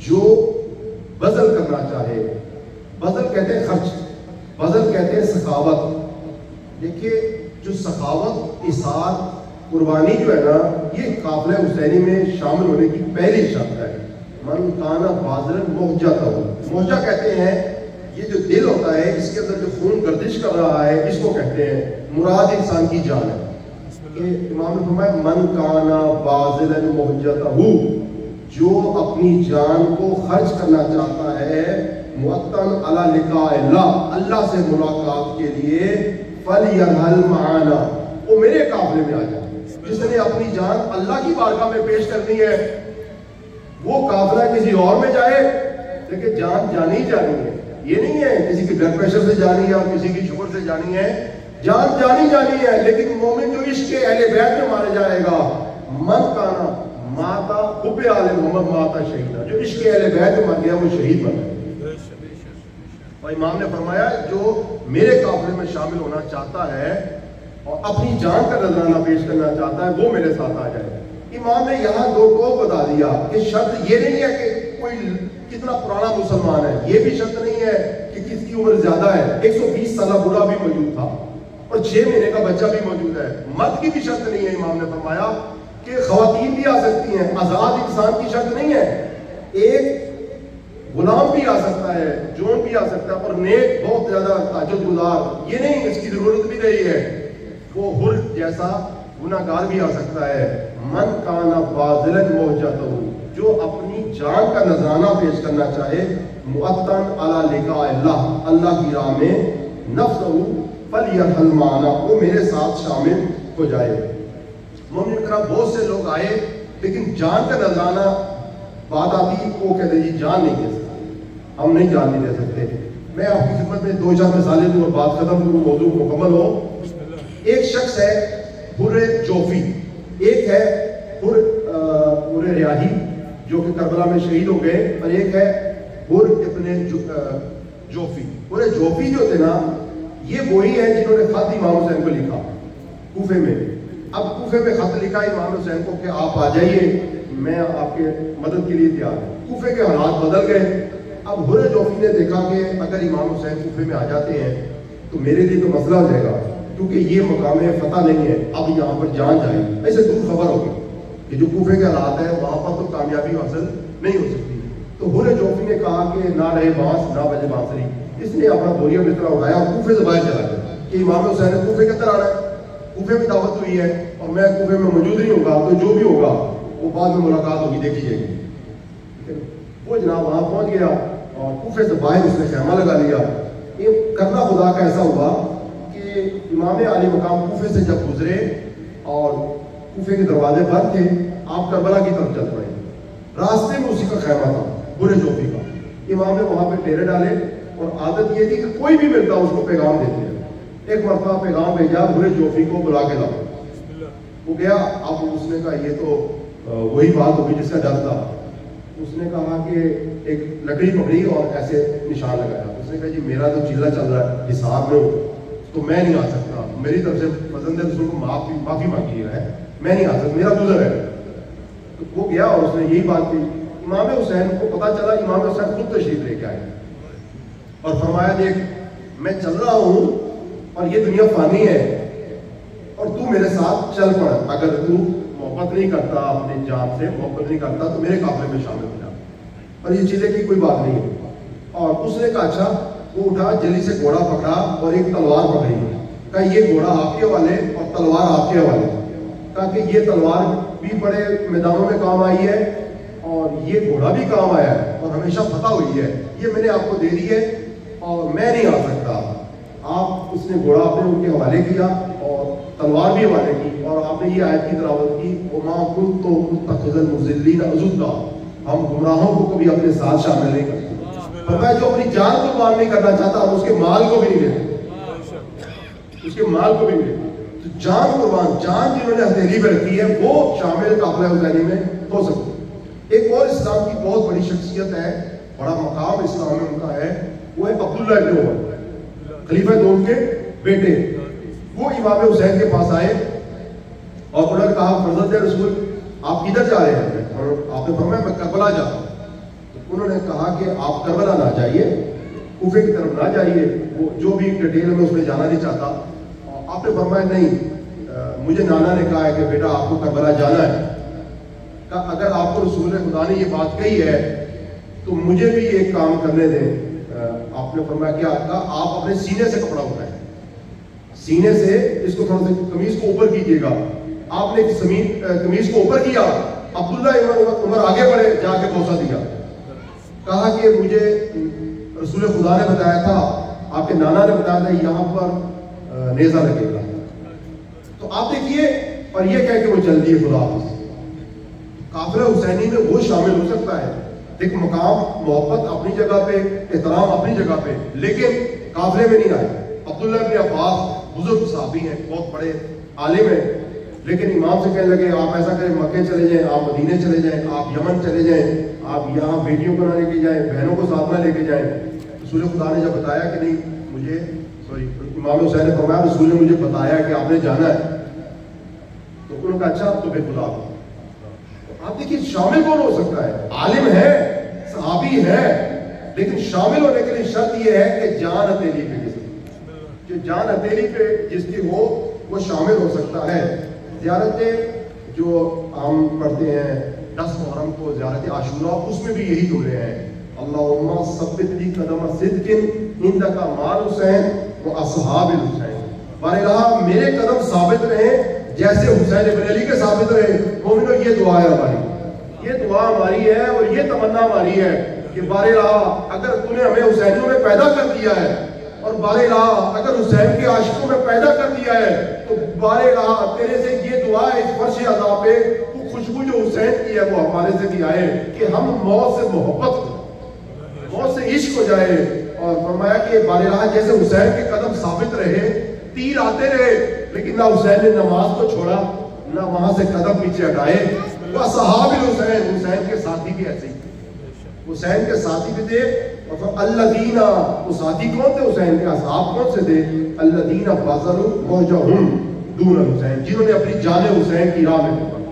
جو بذل کرنا چاہے، بذل کہتے ہیں خرچ، بذل کہتے ہیں سخاوت. دیکھیے جو سخاوت، اثار، قربانی جو ہے نا، یہ قافلہ حسینی میں شامل ہونے کی پہلی شرط ہے. من کانا باذلا محجتہ، محجہ کہتے ہیں یہ جو دل ہوتا ہے، اس کے اندر جو خون گردش کر رہا ہے، اس کو کہتے ہیں. مراد انسان کی جان ہے. امام نے فرمایا من کانا باذلا محجتہ، جو اپنی جان کو خرچ کرنا چاہتا ہے معطن علی لقاء اللہ، اللہ سے ملاقات کے لیے، فلیرحل معانا، وہ میرے قافلے میں آ جائے. جس نے اپنی جان اللہ کی بارگاہ میں پیش کرنی ہے، وہ قافلہ کسی اور میں جائے، لیکن جان جانی جانی ہے. یہ نہیں ہے کسی کی بلڈ پریشر سے جانی ہے اور کسی کی شوگر سے جانی ہے، جان جانی جانی ہے. لیکن مومن جو عشق کے اہل بیت میں مارا جائے گا، من کانا ماتا حب آل محمد ماتا شہیدہ، جو عشق کے اہل بیت میں مر گیا وہ شہید بن گیا. اور امام نے فرمایا جو میرے قافلے میں شامل ہونا چاہتا ہے اور اپنی جان کا نذرانہ پیش کرنا چاہتا ہے، وہ میرے ساتھ آ جائے. امام نے یہاں دو کو بتا دیا کہ شرط یہ نہیں ہے کہ کوئی کتنا پرانا مسلمان ہے، یہ بھی شرط نہیں ہے کہ کس کی عمر زیادہ ہے. 120 سالہ بوڑھا بھی موجود تھا اور 6 مہینے کا بچہ بھی موجود ہے. مرد کی بھی شرط نہیں ہے. امام نے فرمایا کہ خواتین بھی آ سکتی ہیں، آزاد انسان کی شرط نہیں ہے. ایک غلام بھی آ سکتا ہے، جون بھی آ سکتا ہے، اور نیک بہت زیادہ تہجد گزار، یہ نہیں اس کی ضرورت بھی نہیں ہے. وہ حر جیسا گناہگار بھی آ سکتا ہے. من کانا باذلا محجتہ، جو اپنی جان کا نذرانہ پیش کرنا چاہے معطن علی لقاء اللہ، اللہ کی راہ میں، نفسہ فلیرحل معنا، وہ میرے ساتھ شامل ہو جائے. مومن کرام بہت سے لوگ آئے لیکن جان کا نذرانہ بات آتی، وہ کہتے جی جان نہیں دے سکتے، ہم نہیں جان نہیں دے سکتے. میں آپ کی خدمت میں 2-4 مثالیں دوں اور بات ختم کروں، موضوع مکمل ہو. ایک شخص ہے حر جوفی، ایک ہے حر ریاحی جو کہ کربلا میں شہید ہو گئے، اور ایک ہے حر ابن جوفی. حر جوفی جو تھے نا، یہ وہی ہیں جنہوں نے خط امام حسین کو لکھا کوفے میں. اب کوفے میں خط لکھا امام حسین کو کہ آپ آ جائیے، میں آپ کے مدد کے لیے تیار ہوں. کوفے کے حالات بدل گئے. اب حر جوفی نے دیکھا کہ اگر امام حسین کوفے میں آ جاتے ہیں تو میرے لیے تو مسئلہ ہو جائے گا، کیونکہ یہ مقام فتح نہیں ہے، اب یہاں پر جان جائے گی. ایسے دور خبر ہوگی کہ جو کوفے کے حالات ہیں وہاں پر تو کامیابی حاصل نہیں ہو سکتی. تو حر جوفی نے کہا کہ نہ رہے بانس نہ بجے بانسری. اس نے اپنا بوریا بستر اٹھایا اور کوفے سے باہر چلا گیا کہ امام حسین نے کوفے کے اندر آنا ہے، کوفے میں دعوت ہوئی ہے اور میں کوفے میں موجود نہیں ہوگا، تو جو بھی ہوگا وہ بعد میں ملاقات ہوگی، دیکھی جائے گی. وہ جناب وہاں پہنچ گیا اور کوفے سے باہر اس نے خیمہ لگا لیا. یہ کرنا خدا کا ایسا ہوا کہ امام علی مقام کوفے سے جب گزرے اور کوفے کے دروازے بند تھے، آپ کربلا کی طرف چل پڑے. راستے میں اسی کا خیمہ تھا حر جوفی کا. امام نے وہاں پہ ڈیرے ڈالے اور عادت یہ تھی کہ کوئی بھی ملتا اس کو پیغام دیتے ہیں. ایک مرتبہ پیغام بھیجا حر جوفی کو بلا کے لاؤ. وہ گیا. اب اس نے کہا یہ تو وہی بات ہوگی جس کا ڈر تھا. اس نے کہا کہ ایک لکڑی پکڑی اور ایسے نشان لگایا. اس نے کہا جی میرا تو چیلا چل رہا ہے، حساب میں تو میں نہیں آ سکتا، میری طرف سے فضل رسول کو معافی مانگی ہے، میں نہیں آ سکتا، میرا گزر ہے. تو وہ گیا اور اس نے یہی بات کی. امام حسین کو پتا چلا. امام حسین خود تشریف لے کے آئے اور فرمایا دیکھ میں چل رہا ہوں اور یہ دنیا فانی ہے اور تو میرے ساتھ چل پڑ. اگر تو محبت نہیں کرتا، اپنے جان سے محبت نہیں کرتا تو میرے قافلے میں شامل ہو جا. اور یہ چیزیں کی کوئی بات نہیں ہے. اور اس نے کہا اچھا. وہ اٹھا جلدی سے گھوڑا پکڑا اور ایک تلوار پکڑی. کہا یہ گھوڑا آپ کے حوالے اور تلوار آپ کے حوالے. کہا کہ یہ تلوار بھی بڑے میدانوں میں کام آئی ہے اور یہ گھوڑا بھی کام آیا ہے اور ہمیشہ فتح ہوئی ہے. یہ میں نے آپ کو دے دی ہے اور میں نہیں آ سکتا. آپ اس نے گھوڑا اپنے ان کے حوالے کیا اور تلوار بھی حوالے کی اور آپ نے یہ آیت کی تلاوت کی وما كنت متخذ المضلين عضدا. ہم گمراہوں کو کبھی اپنے ساتھ شامل نہیں کرتے. فرمایا جو اپنی جان کو قربان نہیں کرنا چاہتا ہم اس کے مال کو بھی نہیں لیتے، اس کے مال کو بھی نہیں لیتے. تو جان قربان، جان جنہوں نے ہتھیلی پہ رکھی ہے وہ شامل قافلہ حسینی میں ہو سکتے. ایک اور اسلام کی بہت بڑی شخصیت ہے، بڑا مقام اسلام میں ان کا ہے، وہ ہے عبداللہ ابن عمر، خلیفہ دوم کے بیٹے. وہ امام حسین کے پاس آئے اور انہوں نے کہا فرزند رسول آپ کدھر جا رہے ہیں؟ اور آپ نے فرمایا میں کربلا جا رہا ہوں. انہوں نے کہا کہ آپ کربلا نہ جائیے، کوفے کی طرف نہ جائیے، وہ جو بھی ڈیٹیل میں اس میں جانا نہیں چاہتا. آپ نے فرمایا نہیں، مجھے نانا نے کہا ہے کہ بیٹا آپ کو کربلا جانا ہے. کہا اگر آپ کو رسول خدا نے یہ بات کہی ہے تو مجھے بھی ایک کام کرنے دیں. آپ نے فرمایا کیا؟ کہا آپ اپنے سینے سے کپڑا اٹھائیں، سینے سے اس کو تھوڑا سا قمیض کو اوپر کیجیے گا. آپ نے قمیض کو اوپر کیا، عبداللہ عمر آگے بڑھے، جا کے بوسہ دیا. کہا کہ مجھے رسول خدا نے بتایا تھا، آپ کے نانا نے بتایا تھا یہاں پر نیزہ لگے گا. تو آپ دیکھیے، اور یہ کہہ کے وہ چل دیے خدا حافظ. قافلہ حسینی میں وہ شامل ہو سکتا ہے. ایک مقام، محبت اپنی جگہ پہ، احترام اپنی جگہ پہ، لیکن قافلے میں نہیں آئے. عبداللہ ابن عباس بزرگ صحابی ہیں، بہت بڑے عالم ہیں، لیکن امام سے کہنے لگے آپ ایسا کریں مکے چلے جائیں، آپ مدینے چلے جائیں، آپ یمن چلے جائیں، آپ یہاں بیٹیوں کو نہ لے کے جائیں، بہنوں کو ساتھ نہ لے کے جائیں. رسول خدا نے جب بتایا کہ نہیں مجھے، امام حسین نے فرمایا رسول نے مجھے بتایا کہ آپ نے جانا ہے، تو انہوں نے کہا اچھا تو بے خدا. آپ دیکھیے شامل کون ہو سکتا ہے؟ عالم ہے، صحابی ہے، لیکن شامل ہونے کے لیے شرط یہ ہے کہ جان ہتھیلی پہ جو جان ہتھیلی پہ جس کی ہو وہ شامل ہو سکتا ہے. زیارتیں جو ہم پڑھتے ہیں 10 محرم کو، زیارت عاشورہ، اس میں بھی یہی جملے ہیں، اللہم ثبت لی قدم صدق عندک مال حسین و اصحاب الحسین. بار الہ میرے قدم ثابت رہیں جیسے حسین ابن علی کے ثابت رہے. مومنو یہ دعا ہے ہماری، یہ دعا ہماری ہے اور یہ تمنا ہماری ہے کہ بار الہ اگر تو نے ہمیں حسینیوں میں پیدا کر دیا ہے، اور بار الہ اگر حسین کے عاشقوں میں پیدا کر دیا ہے، تو بار الہ تیرے سے یہ دعا ہے اس فرش عذاب پہ وہ خوشبو جو حسین کی ہے وہ ہمارے سے بھی آئے، کہ ہم موت سے محبت کریں، موت سے عشق ہو جائے. اور فرمایا کہ بار الہ جیسے حسین کے قدم ثابت رہے، تیر آتے رہے، لیکن نہ حسین نے نماز کو چھوڑا، نہ وہاں سے قدم پیچھے ہٹائے. وہ صحاب الحسین، حسین کے ساتھی بھی ایسے ہی تھے، حسین کے ساتھی بھی تھے. اور الذین، وہ ساتھی کون تھے حسین کے؟ اصحاب کون سے تھے؟ الذین بذلوا موجہم دون الحسین، جنہوں نے اپنی جان حسین کی راہ میں قربان.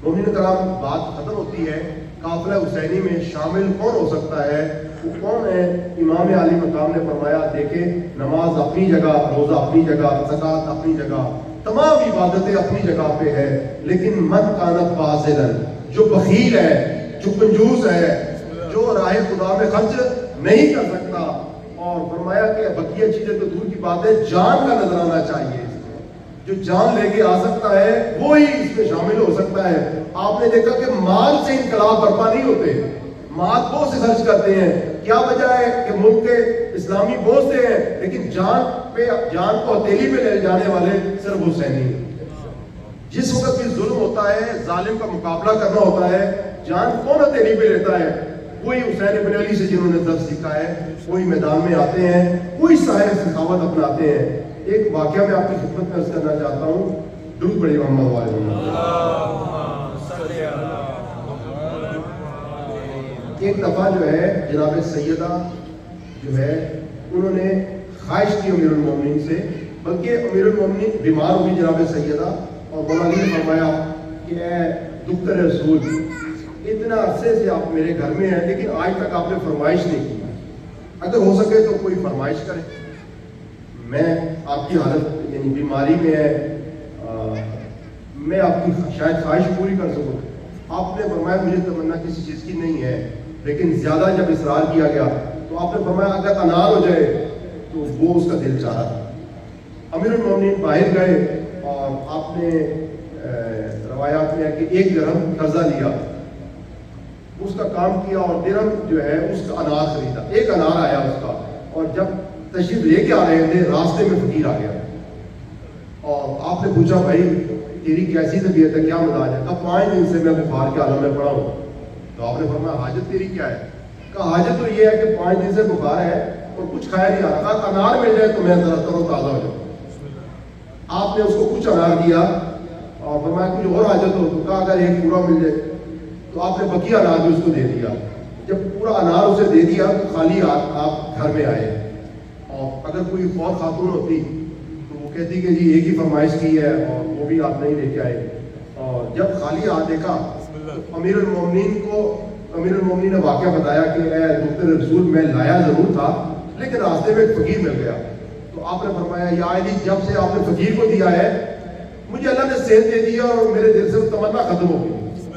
مومنین کرام، بات ختم ہوتی ہے قافلہ حسینی میں شامل کون ہو سکتا ہے؟ وہ کون ہے؟ امام عالی مقام نے فرمایا دیکھیں نماز اپنی جگہ، روزہ اپنی جگہ، زکوٰۃ اپنی جگہ، تمام عبادتیں اپنی جگہ پہ ہے، لیکن من کانت باذلا، جو بخیل ہے، جو کنجوس ہے، جو راہ خدا میں خرچ نہیں کر سکتا. اور فرمایا کہ بقیہ چیزیں تو دور کی بات ہے، جان کا نظر آنا چاہیے. جو جان لے کے آ سکتا ہے وہی اس میں شامل ہو سکتا ہے. آپ نے دیکھا کہ مال سے انقلاب برپا نہیں ہوتے، مال بہت سے خرچ کرتے ہیں. کیا وجہ ہے کہ ملک کے اسلامی بہت سے ہیں، لیکن جان کو ہتھیلی میں لے جانے والے صرف حسینی ہیں. جس وقت بھی ظلم ہوتا ہے، ظالم کا مقابلہ کرنا ہوتا ہے، جان کون ہتھیلی پہ لیتا ہے؟ وہی حسین ابن علی سے جنہوں نے درس سیکھا ہے، وہی میدان میں آتے ہیں، وہی صاحب سخاوت اپناتے ہیں. ایک واقعہ میں آپ کی خدمت میں عرض کرنا چاہتا ہوں، درود پڑھیے محمد والے. ایک دفعہ جو ہے جناب سیدہ جو ہے انہوں نے خواہش کی امیر المومنین سے، بلکہ امیر المومنین بیمار ہوئی جناب سیدہ، اور مولا علی نے فرمایا کہ اے دختر رسول، اتنا عرصے سے آپ میرے گھر میں ہیں لیکن آج تک آپ نے فرمائش نہیں کی، اگر ہو سکے تو کوئی فرمائش کریں. میں آپ کی حالت یعنی بیماری میں ہے، میں آپ کی شاید خواہش پوری کر سکوں. آپ نے فرمایا مجھے تمنا کسی چیز کی نہیں ہے، لیکن زیادہ جب اصرار کیا گیا تو آپ نے فرمایا اگر انار ہو جائے تو وہ اس کا دل چاہ رہا تھا. امیر المومنین باہر گئے اور آپ نے روایات میں ہے کہ 1 درہم قرضہ لیا، اس کا کام کیا اور درہم جو ہے اس کا انار خریدا. 1 انار آیا اس کا، اور جب تشریف لے کے آ رہے تھے راستے میں فقیر آ گیا اور آپ نے پوچھا بھائی تیری کیسی طبیعت ہے، کیا مزاج ہے؟ کہا 5 دن سے میں بخار کے عالم میں پڑا ہوں. تو آپ نے فرمایا حاجت تیری کیا ہے؟ کہا حاجت تو یہ ہے کہ 5 دن سے بخار ہے اور کچھ کھایا نہیں آ رہا، کہا انار مل جائے تو میں ذرا تر و تازہ ہو جاؤں. آپ نے اس کو کچھ انار دیا اور فرمایا کچھ اور حاجت ہو؟ تو کہا اگر 1 پورا مل جائے. تو آپ نے بقیہ انار بھی اس کو دے دیا. جب پورا انار اسے دے دیا تو خالی ہاتھ آپ گھر میں آئے، اور اگر کوئی اور خاتون ہوتی تو وہ کہتی کہ جی ایک ہی فرمائش کی ہے اور وہ بھی آپ نہیں لے کے آئے. اور جب خالی ہاتھ دیکھا تو امیر المومنین کو امیر المومنین نے واقعہ بتایا کہ اے دختر رسول میں لایا ضرور تھا لیکن راستے میں ایک فقیر مل گیا. تو آپ نے فرمایا یا علی جب سے آپ نے فقیر کو دیا ہے مجھے اللہ نے صحت دے دیا اور میرے دل سے وہ تمنا ختم ہو گئی,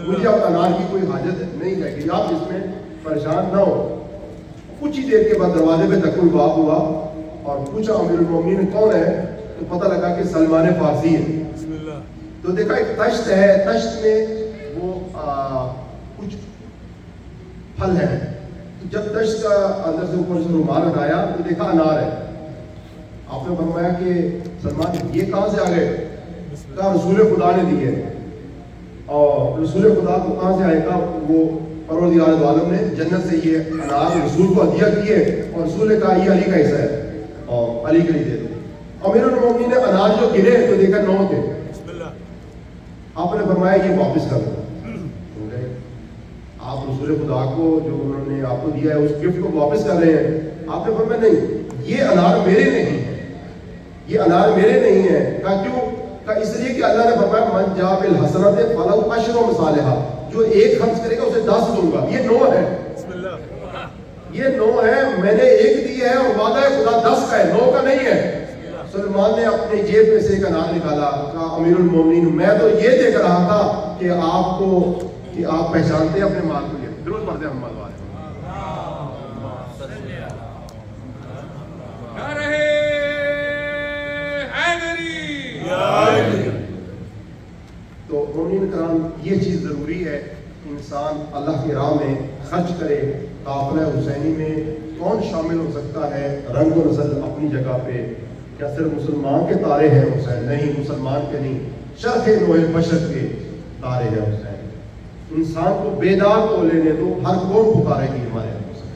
مجھے اب انار کی کوئی حاجت نہیں رہ گئی, آپ اس میں پریشان نہ ہو. کچھ ہی دیر کے بعد دروازے پہ تک کوئی باب ہوا اور پوچھا امیر المومنین کون ہے, تو پتہ لگا کہ سلمان فارسی ہے. تو دیکھا ایک تشت ہے, تشت میں وہ کچھ پھل ہیں. جب تشت کا اندر سے اوپر سے رومال ہٹایا تو دیکھا انار ہے. آپ نے فرمایا کہ سلمان یہ کہاں سے آ گئے؟ کہا رسول خدا نے دی ہے. اور رسول خدا کو کہاں سے آئے گا؟ وہ پروردگار عالم نے جنت سے یہ انار رسول کو عطیہ کیے اور رسول نے کہا یہ علی کا حصہ ہے اور علی کے لیے دے دو. امیر المومنین نے انار جو گرے تو دیکھا 9 تھے. آپ نے فرمایا یہ واپس کر دو. آپ رسول خدا کو جو انہوں نے آپ کو دیا ہے اس گفٹ کو واپس کر رہے ہیں. آپ نے فرمایا نہیں یہ انار میرے نہیں ہے, یہ انار میرے نہیں ہے. کہا کیوں؟ کہا اس لیے کہ اللہ نے فرمایا من جاء بالحسنۃ فلہ عشر امثالھا, جو ایک خرچ کرے گا اسے 10 دوں گا. یہ 9 ہے, یہ 9 ہے, میں نے ایک دی ہے اور وعدہ ہے خدا 10 کا ہے, 9 کا نہیں ہے. سلمان نے اپنے جیب میں سے ایک انار نکالا. کہا امیر المومنین میں تو یہ دیکھ رہا تھا کہ آپ کو کہ آپ پہچانتے ہیں اپنے مال کو. یہ درود پڑھتے ہیں ہم مال والے. تو مومنین کرام یہ چیز ضروری ہے انسان اللہ کی راہ میں خرچ کرے. قافلہ حسینی میں کون شامل ہو سکتا ہے؟ رنگ و نسل اپنی جگہ پہ. کیا صرف مسلمان کے تارے ہیں حسین؟ نہیں, مسلمان کے نہیں, شرف نوع بشر کے تارے ہیں حسین. انسان کو بیدار کو لینے دو, ہر قوم پکارے گی ہمارے حسین.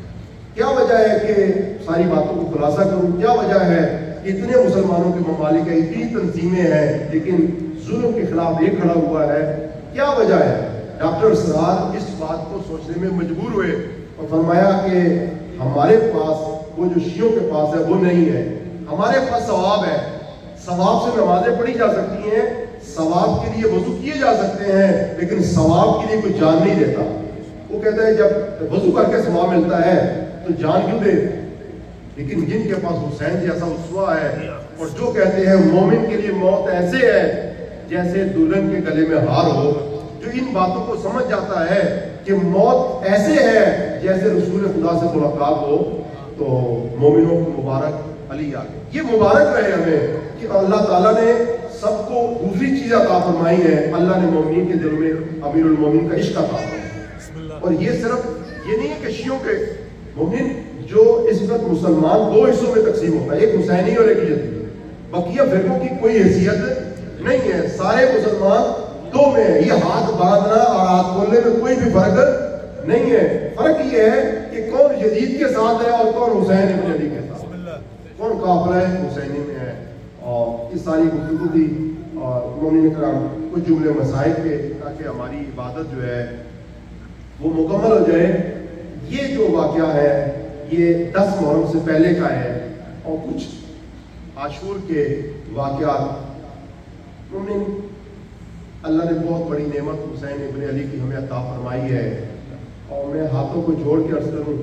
کیا وجہ ہے کہ ساری باتوں کو خلاصہ کروں, کیا وجہ ہے اتنے مسلمانوں کے ممالک ہیں, اتنی تنظیمیں ہیں لیکن ظلم کے خلاف ایک کھڑا ہوا ہے؟ کیا وجہ ہے؟ ڈاکٹر اسرار اس بات کو سوچنے میں مجبور ہوئے اور فرمایا کہ ہمارے پاس وہ جو شیعوں کے پاس ہے وہ نہیں ہے. ہمارے پاس ثواب ہے, ثواب سے نمازیں پڑھی جا سکتی ہیں, ثواب کے لیے وضو کیے جا سکتے ہیں, لیکن ثواب کے لیے کوئی جان نہیں دیتا. وہ کہتا ہے جب وضو کر کے ثواب ملتا ہے تو جان کیوں دے؟ لیکن جن کے پاس حسین جیسا اسوہ ہے اور جو کہتے ہیں مومن کے لیے موت ایسے ہے جیسے دلہن کے گلے میں ہار ہو, جو ان باتوں کو سمجھ جاتا ہے کہ موت ایسے ہے جیسے رسول خدا سے ملاقات ہو, تو مومنوں کو مبارک علی آ گئے. یہ مبارک رہے ہمیں کہ اللہ تعالیٰ نے سب کو دوسری چیز عطا فرمائی ہے. اللہ نے مومنین کے دل میں امیر المومنین کا عشق عطا فرمایا. اور یہ صرف یہ نہیں ہے کہ شیعوں کے مومن جو اس وقت مسلمان 2 حصوں میں تقسیم ہوتا ہے, ایک حسینی اور ایک یزیدی. بقیہ فرقوں کی کوئی حیثیت نہیں ہے, سارے مسلمان 2 میں ہیں. یہ ہاتھ باندھنا اور ہاتھ کھولنے میں کوئی بھی فرق نہیں ہے. فرق یہ ہے کہ کون یزید کے ساتھ ہے اور کون حسین ابن علی کے ساتھ, کون قافلہ حسینی میں ہے. اور اس ساری گفتگو تھی اور مومنین کرام کچھ جملے مسائل کے, تاکہ ہماری عبادت جو ہے وہ مکمل ہو جائے. یہ جو واقعہ ہے یہ 10 محرم سے پہلے کا ہے اور کچھ عاشور کے واقعات. مومن اللہ نے بہت بڑی نعمت حسین ابن علی کی ہمیں عطا فرمائی ہے, اور میں ہاتھوں کو جوڑ کے عرض کروں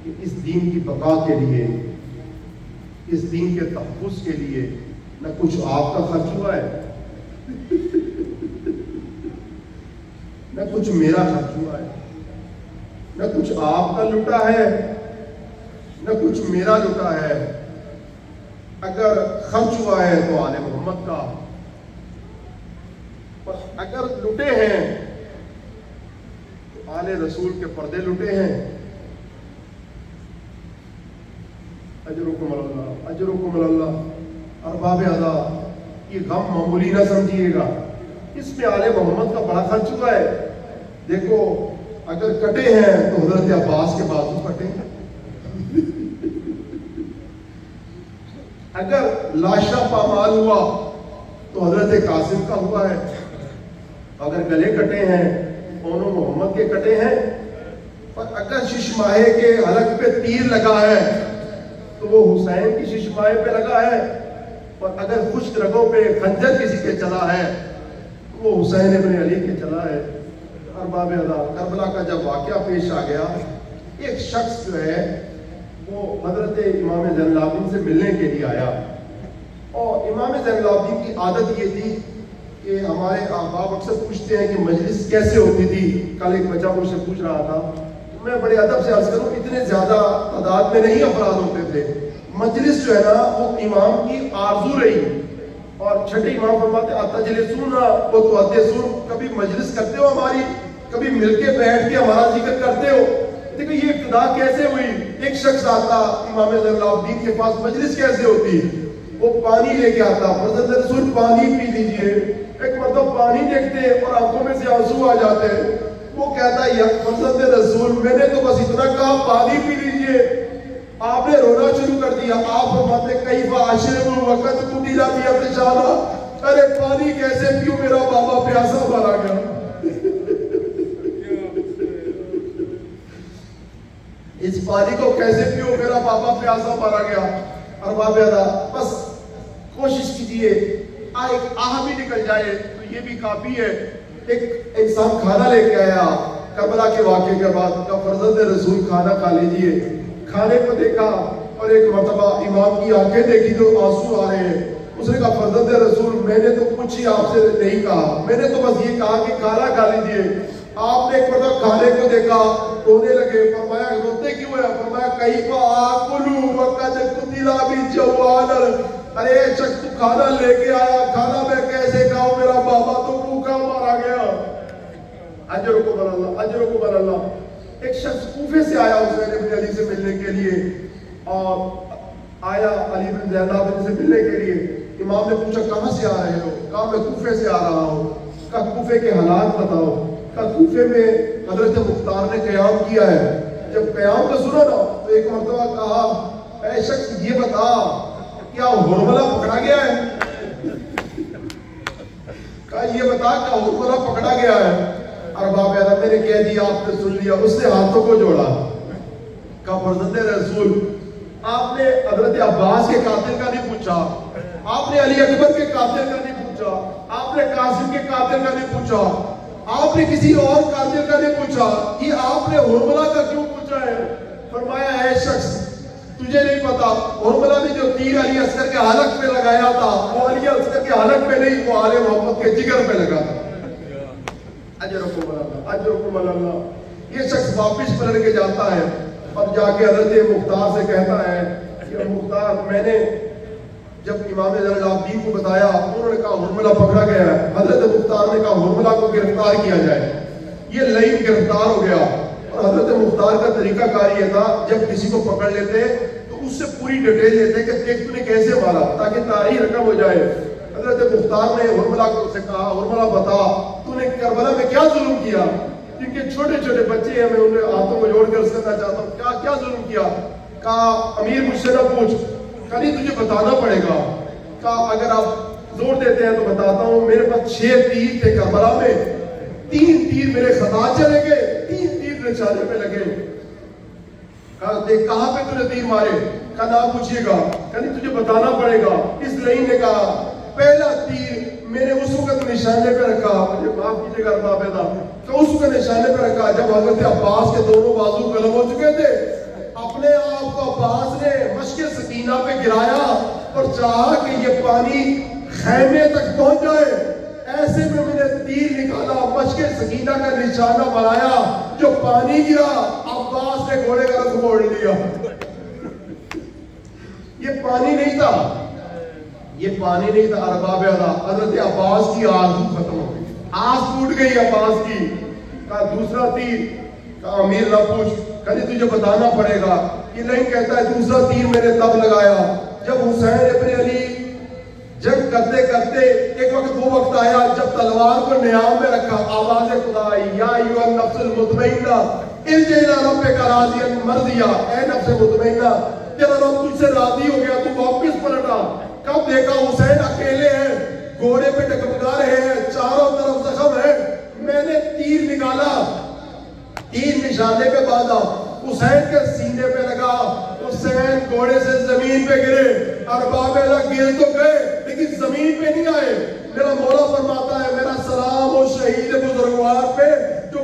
کہ اس دین کی بقا کے لیے, اس دین کے تحفظ کے لیے نہ کچھ آپ کا خرچ ہوا ہے, نہ کچھ میرا خرچ ہوا ہے, نہ کچھ آپ کا لٹا ہے, نہ کچھ میرا لٹا ہے. اگر خرچ ہوا ہے تو آل محمد کا, اگر لٹے ہیں تو آل رسول کے پردے لٹے ہیں. اجرکم اللہ, اجرکم اللہ. ارباب ادا, یہ غم معمولی نہ سمجھیے گا, اس میں آل محمد کا بڑا خرچ ہوا ہے. دیکھو اگر کٹے ہیں تو حضرت عباس کے بازو کٹے ہیں, اگر لاشا پامال ہوا تو حضرت قاسم کا ہوا ہے, اگر گلے کٹے ہیں اونو محمد کے کٹے ہیں, اور اگر ششماہے کے حلق پہ تیر لگا ہے تو وہ حسین کی ششماہے پہ لگا ہے, اور اگر خشک رگوں پہ خنجر کسی کے چلا ہے تو وہ حسین ابن علی کے چلا ہے. ارباب ادا کربلا کا جب واقعہ پیش آ گیا، ایک شخص جو ہے وہ حضرت امام زین العابدین سے ملنے کے لیے آیا، اور امام زین العابدین کی عادت یہ تھی کہ ہمارے احباب اکثر پوچھتے ہیں کہ مجلس کیسے ہوتی تھی. کل ایک بچہ مجھ سے پوچھ رہا تھا، میں بڑے ادب سے عرض کروں اتنے زیادہ تعداد میں نہیں افراد ہوتے تھے. مجلس جو ہے نا وہ امام کی آرزو رہی، اور چھٹے امام فرماتے اتجلسون و تحدثون، کبھی مجلس کرتے ہو ہماری، کبھی مل کے بیٹھ کے ہمارا ذکر کرتے ہو. دیکھو یہ ابتدا کیسے ہوئی. ایک شخص آتا امام زین العابدین کے پاس، مجلس کیسے ہوتی، وہ پانی لے کے آتا، حضرت رسول پانی پی لیجئے. ایک مرتبہ پانی دیکھتے اور آنکھوں میں سے آنسو آ جاتے، وہ کہتا ہے یا حضرت رسول میں نے تو بس اتنا کہا پانی پی لیجئے، آپ نے رونا شروع کر دیا. آپ فرماتے کیف اشرب وقت قتل بیعطشانا، ارے پانی کیسے پیوں، میرا بابا پیاسا مارا گیا. اس پانی کو کیسے پیو، میرا بابا پیاسا مارا گیا. ارباب ادا بس کوشش کیجئے ایک آہ بھی نکل جائے تو یہ بھی کافی ہے. ایک انسان کھانا لے کے آیا کربلا کے واقعے کے بعد، کا فرزند رسول کھانا کھا لیجئے. کھانے کو دیکھا اور ایک مرتبہ امام کی آنکھیں دیکھی تو آنسو آ رہے ہیں. اس نے کہا فرزند رسول میں نے تو کچھ ہی آپ سے نہیں کہا، میں نے تو بس یہ کہا کہ کھانا کھا لیجئے. آپ نے ایک مرتبہ کھانے کو دیکھا، رونے لگے. فرمایا روتے کیوں ہے؟ فرمایا کیف آکلو وقد قتل بجوانا، ارے شخص تو کھانا لے کے آیا، کھانا میں کیسے کھاؤں، میرا بابا تو بھوکا مارا گیا. اجرکم اللہ، اجرکم اللہ. ایک شخص کوفے سے آیا حسین ابن علی سے ملنے کے لیے، اور آیا علی بن زین العابدین سے ملنے کے لیے. امام نے پوچھا کہاں سے آ رہے ہو؟ کہا میں کوفے سے آ رہا ہوں. کہا کوفے کے حالات بتاؤ. کہا کوفے میں حضرت مختار نے قیام کیا ہے. جب قیام کا سنا نا تو ایک مرتبہ کہا اے شخص یہ بتا کیا ہرملہ پکڑا گیا ہے؟ کہا یہ بتا کیا ہرملہ پکڑا گیا ہے؟ ارباب ادا میں نے کہہ دیا، آپ نے سن لیا. اس نے ہاتھوں کو جوڑا. کہا فرزند رسول آپ نے حضرت عباس کے قاتل کا نہیں پوچھا، آپ نے علی اکبر کے قاتل کا نہیں پوچھا، آپ نے قاسم کے قاتل کا نہیں پوچھا، آپ نے کسی اور قاتل کا نہیں پوچھا، یہ آپ نے ہرملہ کا کیوں پوچھا ہے؟ فرمایا اے شخص تجھے نہیں پتا، ہرملہ نے جو تیر علی اصغر کے حلق پہ لگایا تھا وہ علی اصغر کے حلق پہ نہیں، وہ آل محمد کے جگر پہ لگا تھا. اجرکم اللہ، اجرکم اللہ. یہ شخص واپس پلٹ کے جاتا ہے اور جا کے حضرت مختار سے کہتا ہے کہ مختار میں نے جب امام زین العابدین کو بتایا، انہوں نے کہا ہرملہ پکڑا گیا ہے. حضرت مختار نے کہا ہرملہ کو گرفتار کیا جائے. یہ لعین گرفتار ہو گیا. اور حضرت مختار کا طریقہ کار یہ تھا جب کسی کو پکڑ لیتے تو اس سے پوری ڈیٹیل لیتے کہ دیکھ تو نے کیسے مارا، تاکہ تاریخ رقم ہو جائے. حضرت مختار نے ہرملہ کو سے کہا ہرملہ بتا تو نے کربلا میں کیا ظلم کیا، کیونکہ چھوٹے چھوٹے بچے ہیں، میں ان ہاتھوں کو جوڑ کر اس کرنا چاہتا ہوں، کیا ظلم کیا؟ کہا امیر مجھ سے نہ پوچھ، کہا نہیں تجھے بتانا پڑے گا. کہا اگر آپ زور دیتے ہیں تو بتاتا ہوں. میرے پاس 6 تیر تھے کربلا میں، 3 تیر میرے خطا چلے گئے، 3 تیر نشانے پہ لگے. کہا دیکھ کہاں پہ تجھے تیر مارے؟ کہا نہ پوچھئے گا. کہا نہیں تجھے بتانا پڑے گا. اس لعین نے کہا پہلا تیر میں نے اس وقت نشانے پہ رکھا، مجھے معاف کیجیے گا ارباب ادا، کہ اس وقت نشانے پہ رکھا جب حضرت عباس کے دونوں بازو قلم ہو چکے تھے. اپنے آپ کو عباس نے مشق سکینہ پہ گرایا اور چاہا کہ یہ پانی خیمے تک پہنچ جائے. ایسے میں نے تیر نکالا، مشق سکینہ کا نشانہ بنایا، جو پانی گرا عباس نے گھوڑے کا رخ موڑ لیا. یہ پانی نہیں تھا، یہ پانی نہیں تھا ارباب ادا. حضرت عباس کی آرزو ختم ہو گئی، آس ٹوٹ گئی عباس کی. کہا دوسرا تیر، کہا امیر نہ پوچھ، کہا تجھے بتانا پڑے گا. یہ نہیں کہتا ہے دوسرا تیر میں نے تب لگایا جب حسین ابن علی جنگ کرتے کرتے ایک وقت وہ وقت آیا جب تلوار کو نیام میں رکھا، آواز خدا آئی یا ایھا النفس المطمئنہ ارجعی الی ربک راضیا مرضیہ. اے نفس مطمئنہ تیرا رب تجھ سے راضی ہو گیا، تو واپس پلٹا. کب دیکھا حسین اکیلے ہیں، گھوڑے پہ ڈگمگا رہے ہیں، چاروں طرف زخم ہے. میں نے تیر نکالا، تیر نشانے پہ باندھا، حسین کے سینے پہ لگا، حسین گھوڑے سے زمین پہ گرے. ارباب ادا گر تو گئے لیکن زمین پہ نہیں آئے. میرا مولا فرماتا ہے میرا سلام ہو شہید بزرگوار پہ جو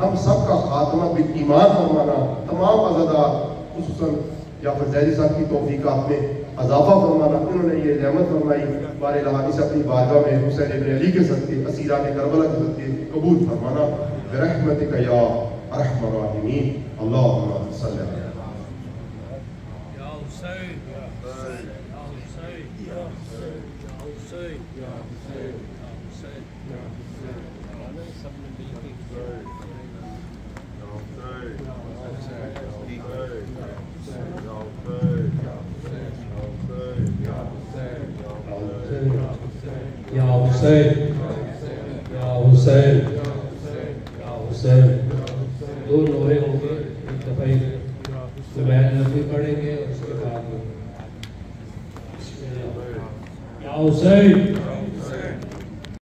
ہم سب کا خاتمہ بالایمان فرمانا، تمام عزادار خصوصاً جعفر زیدی صاحب کی توفیقات میں اضافہ فرمانا، انہوں نے یہ نعمت فرمائی، بار الہی سے اپنی بارگاہ میں حسین ابن علی کے صدقے، اسیران کربلا کے صدقے قبول فرمانا، برحمتک یا ارحم الراحمین، اللہم صلی اللہ یا حسین، یا حسین، یا حسین. دو نورے ہوں گے، ایک دفعہ سبحان نبی پڑھیں گے، اس کے بعد یا حسین.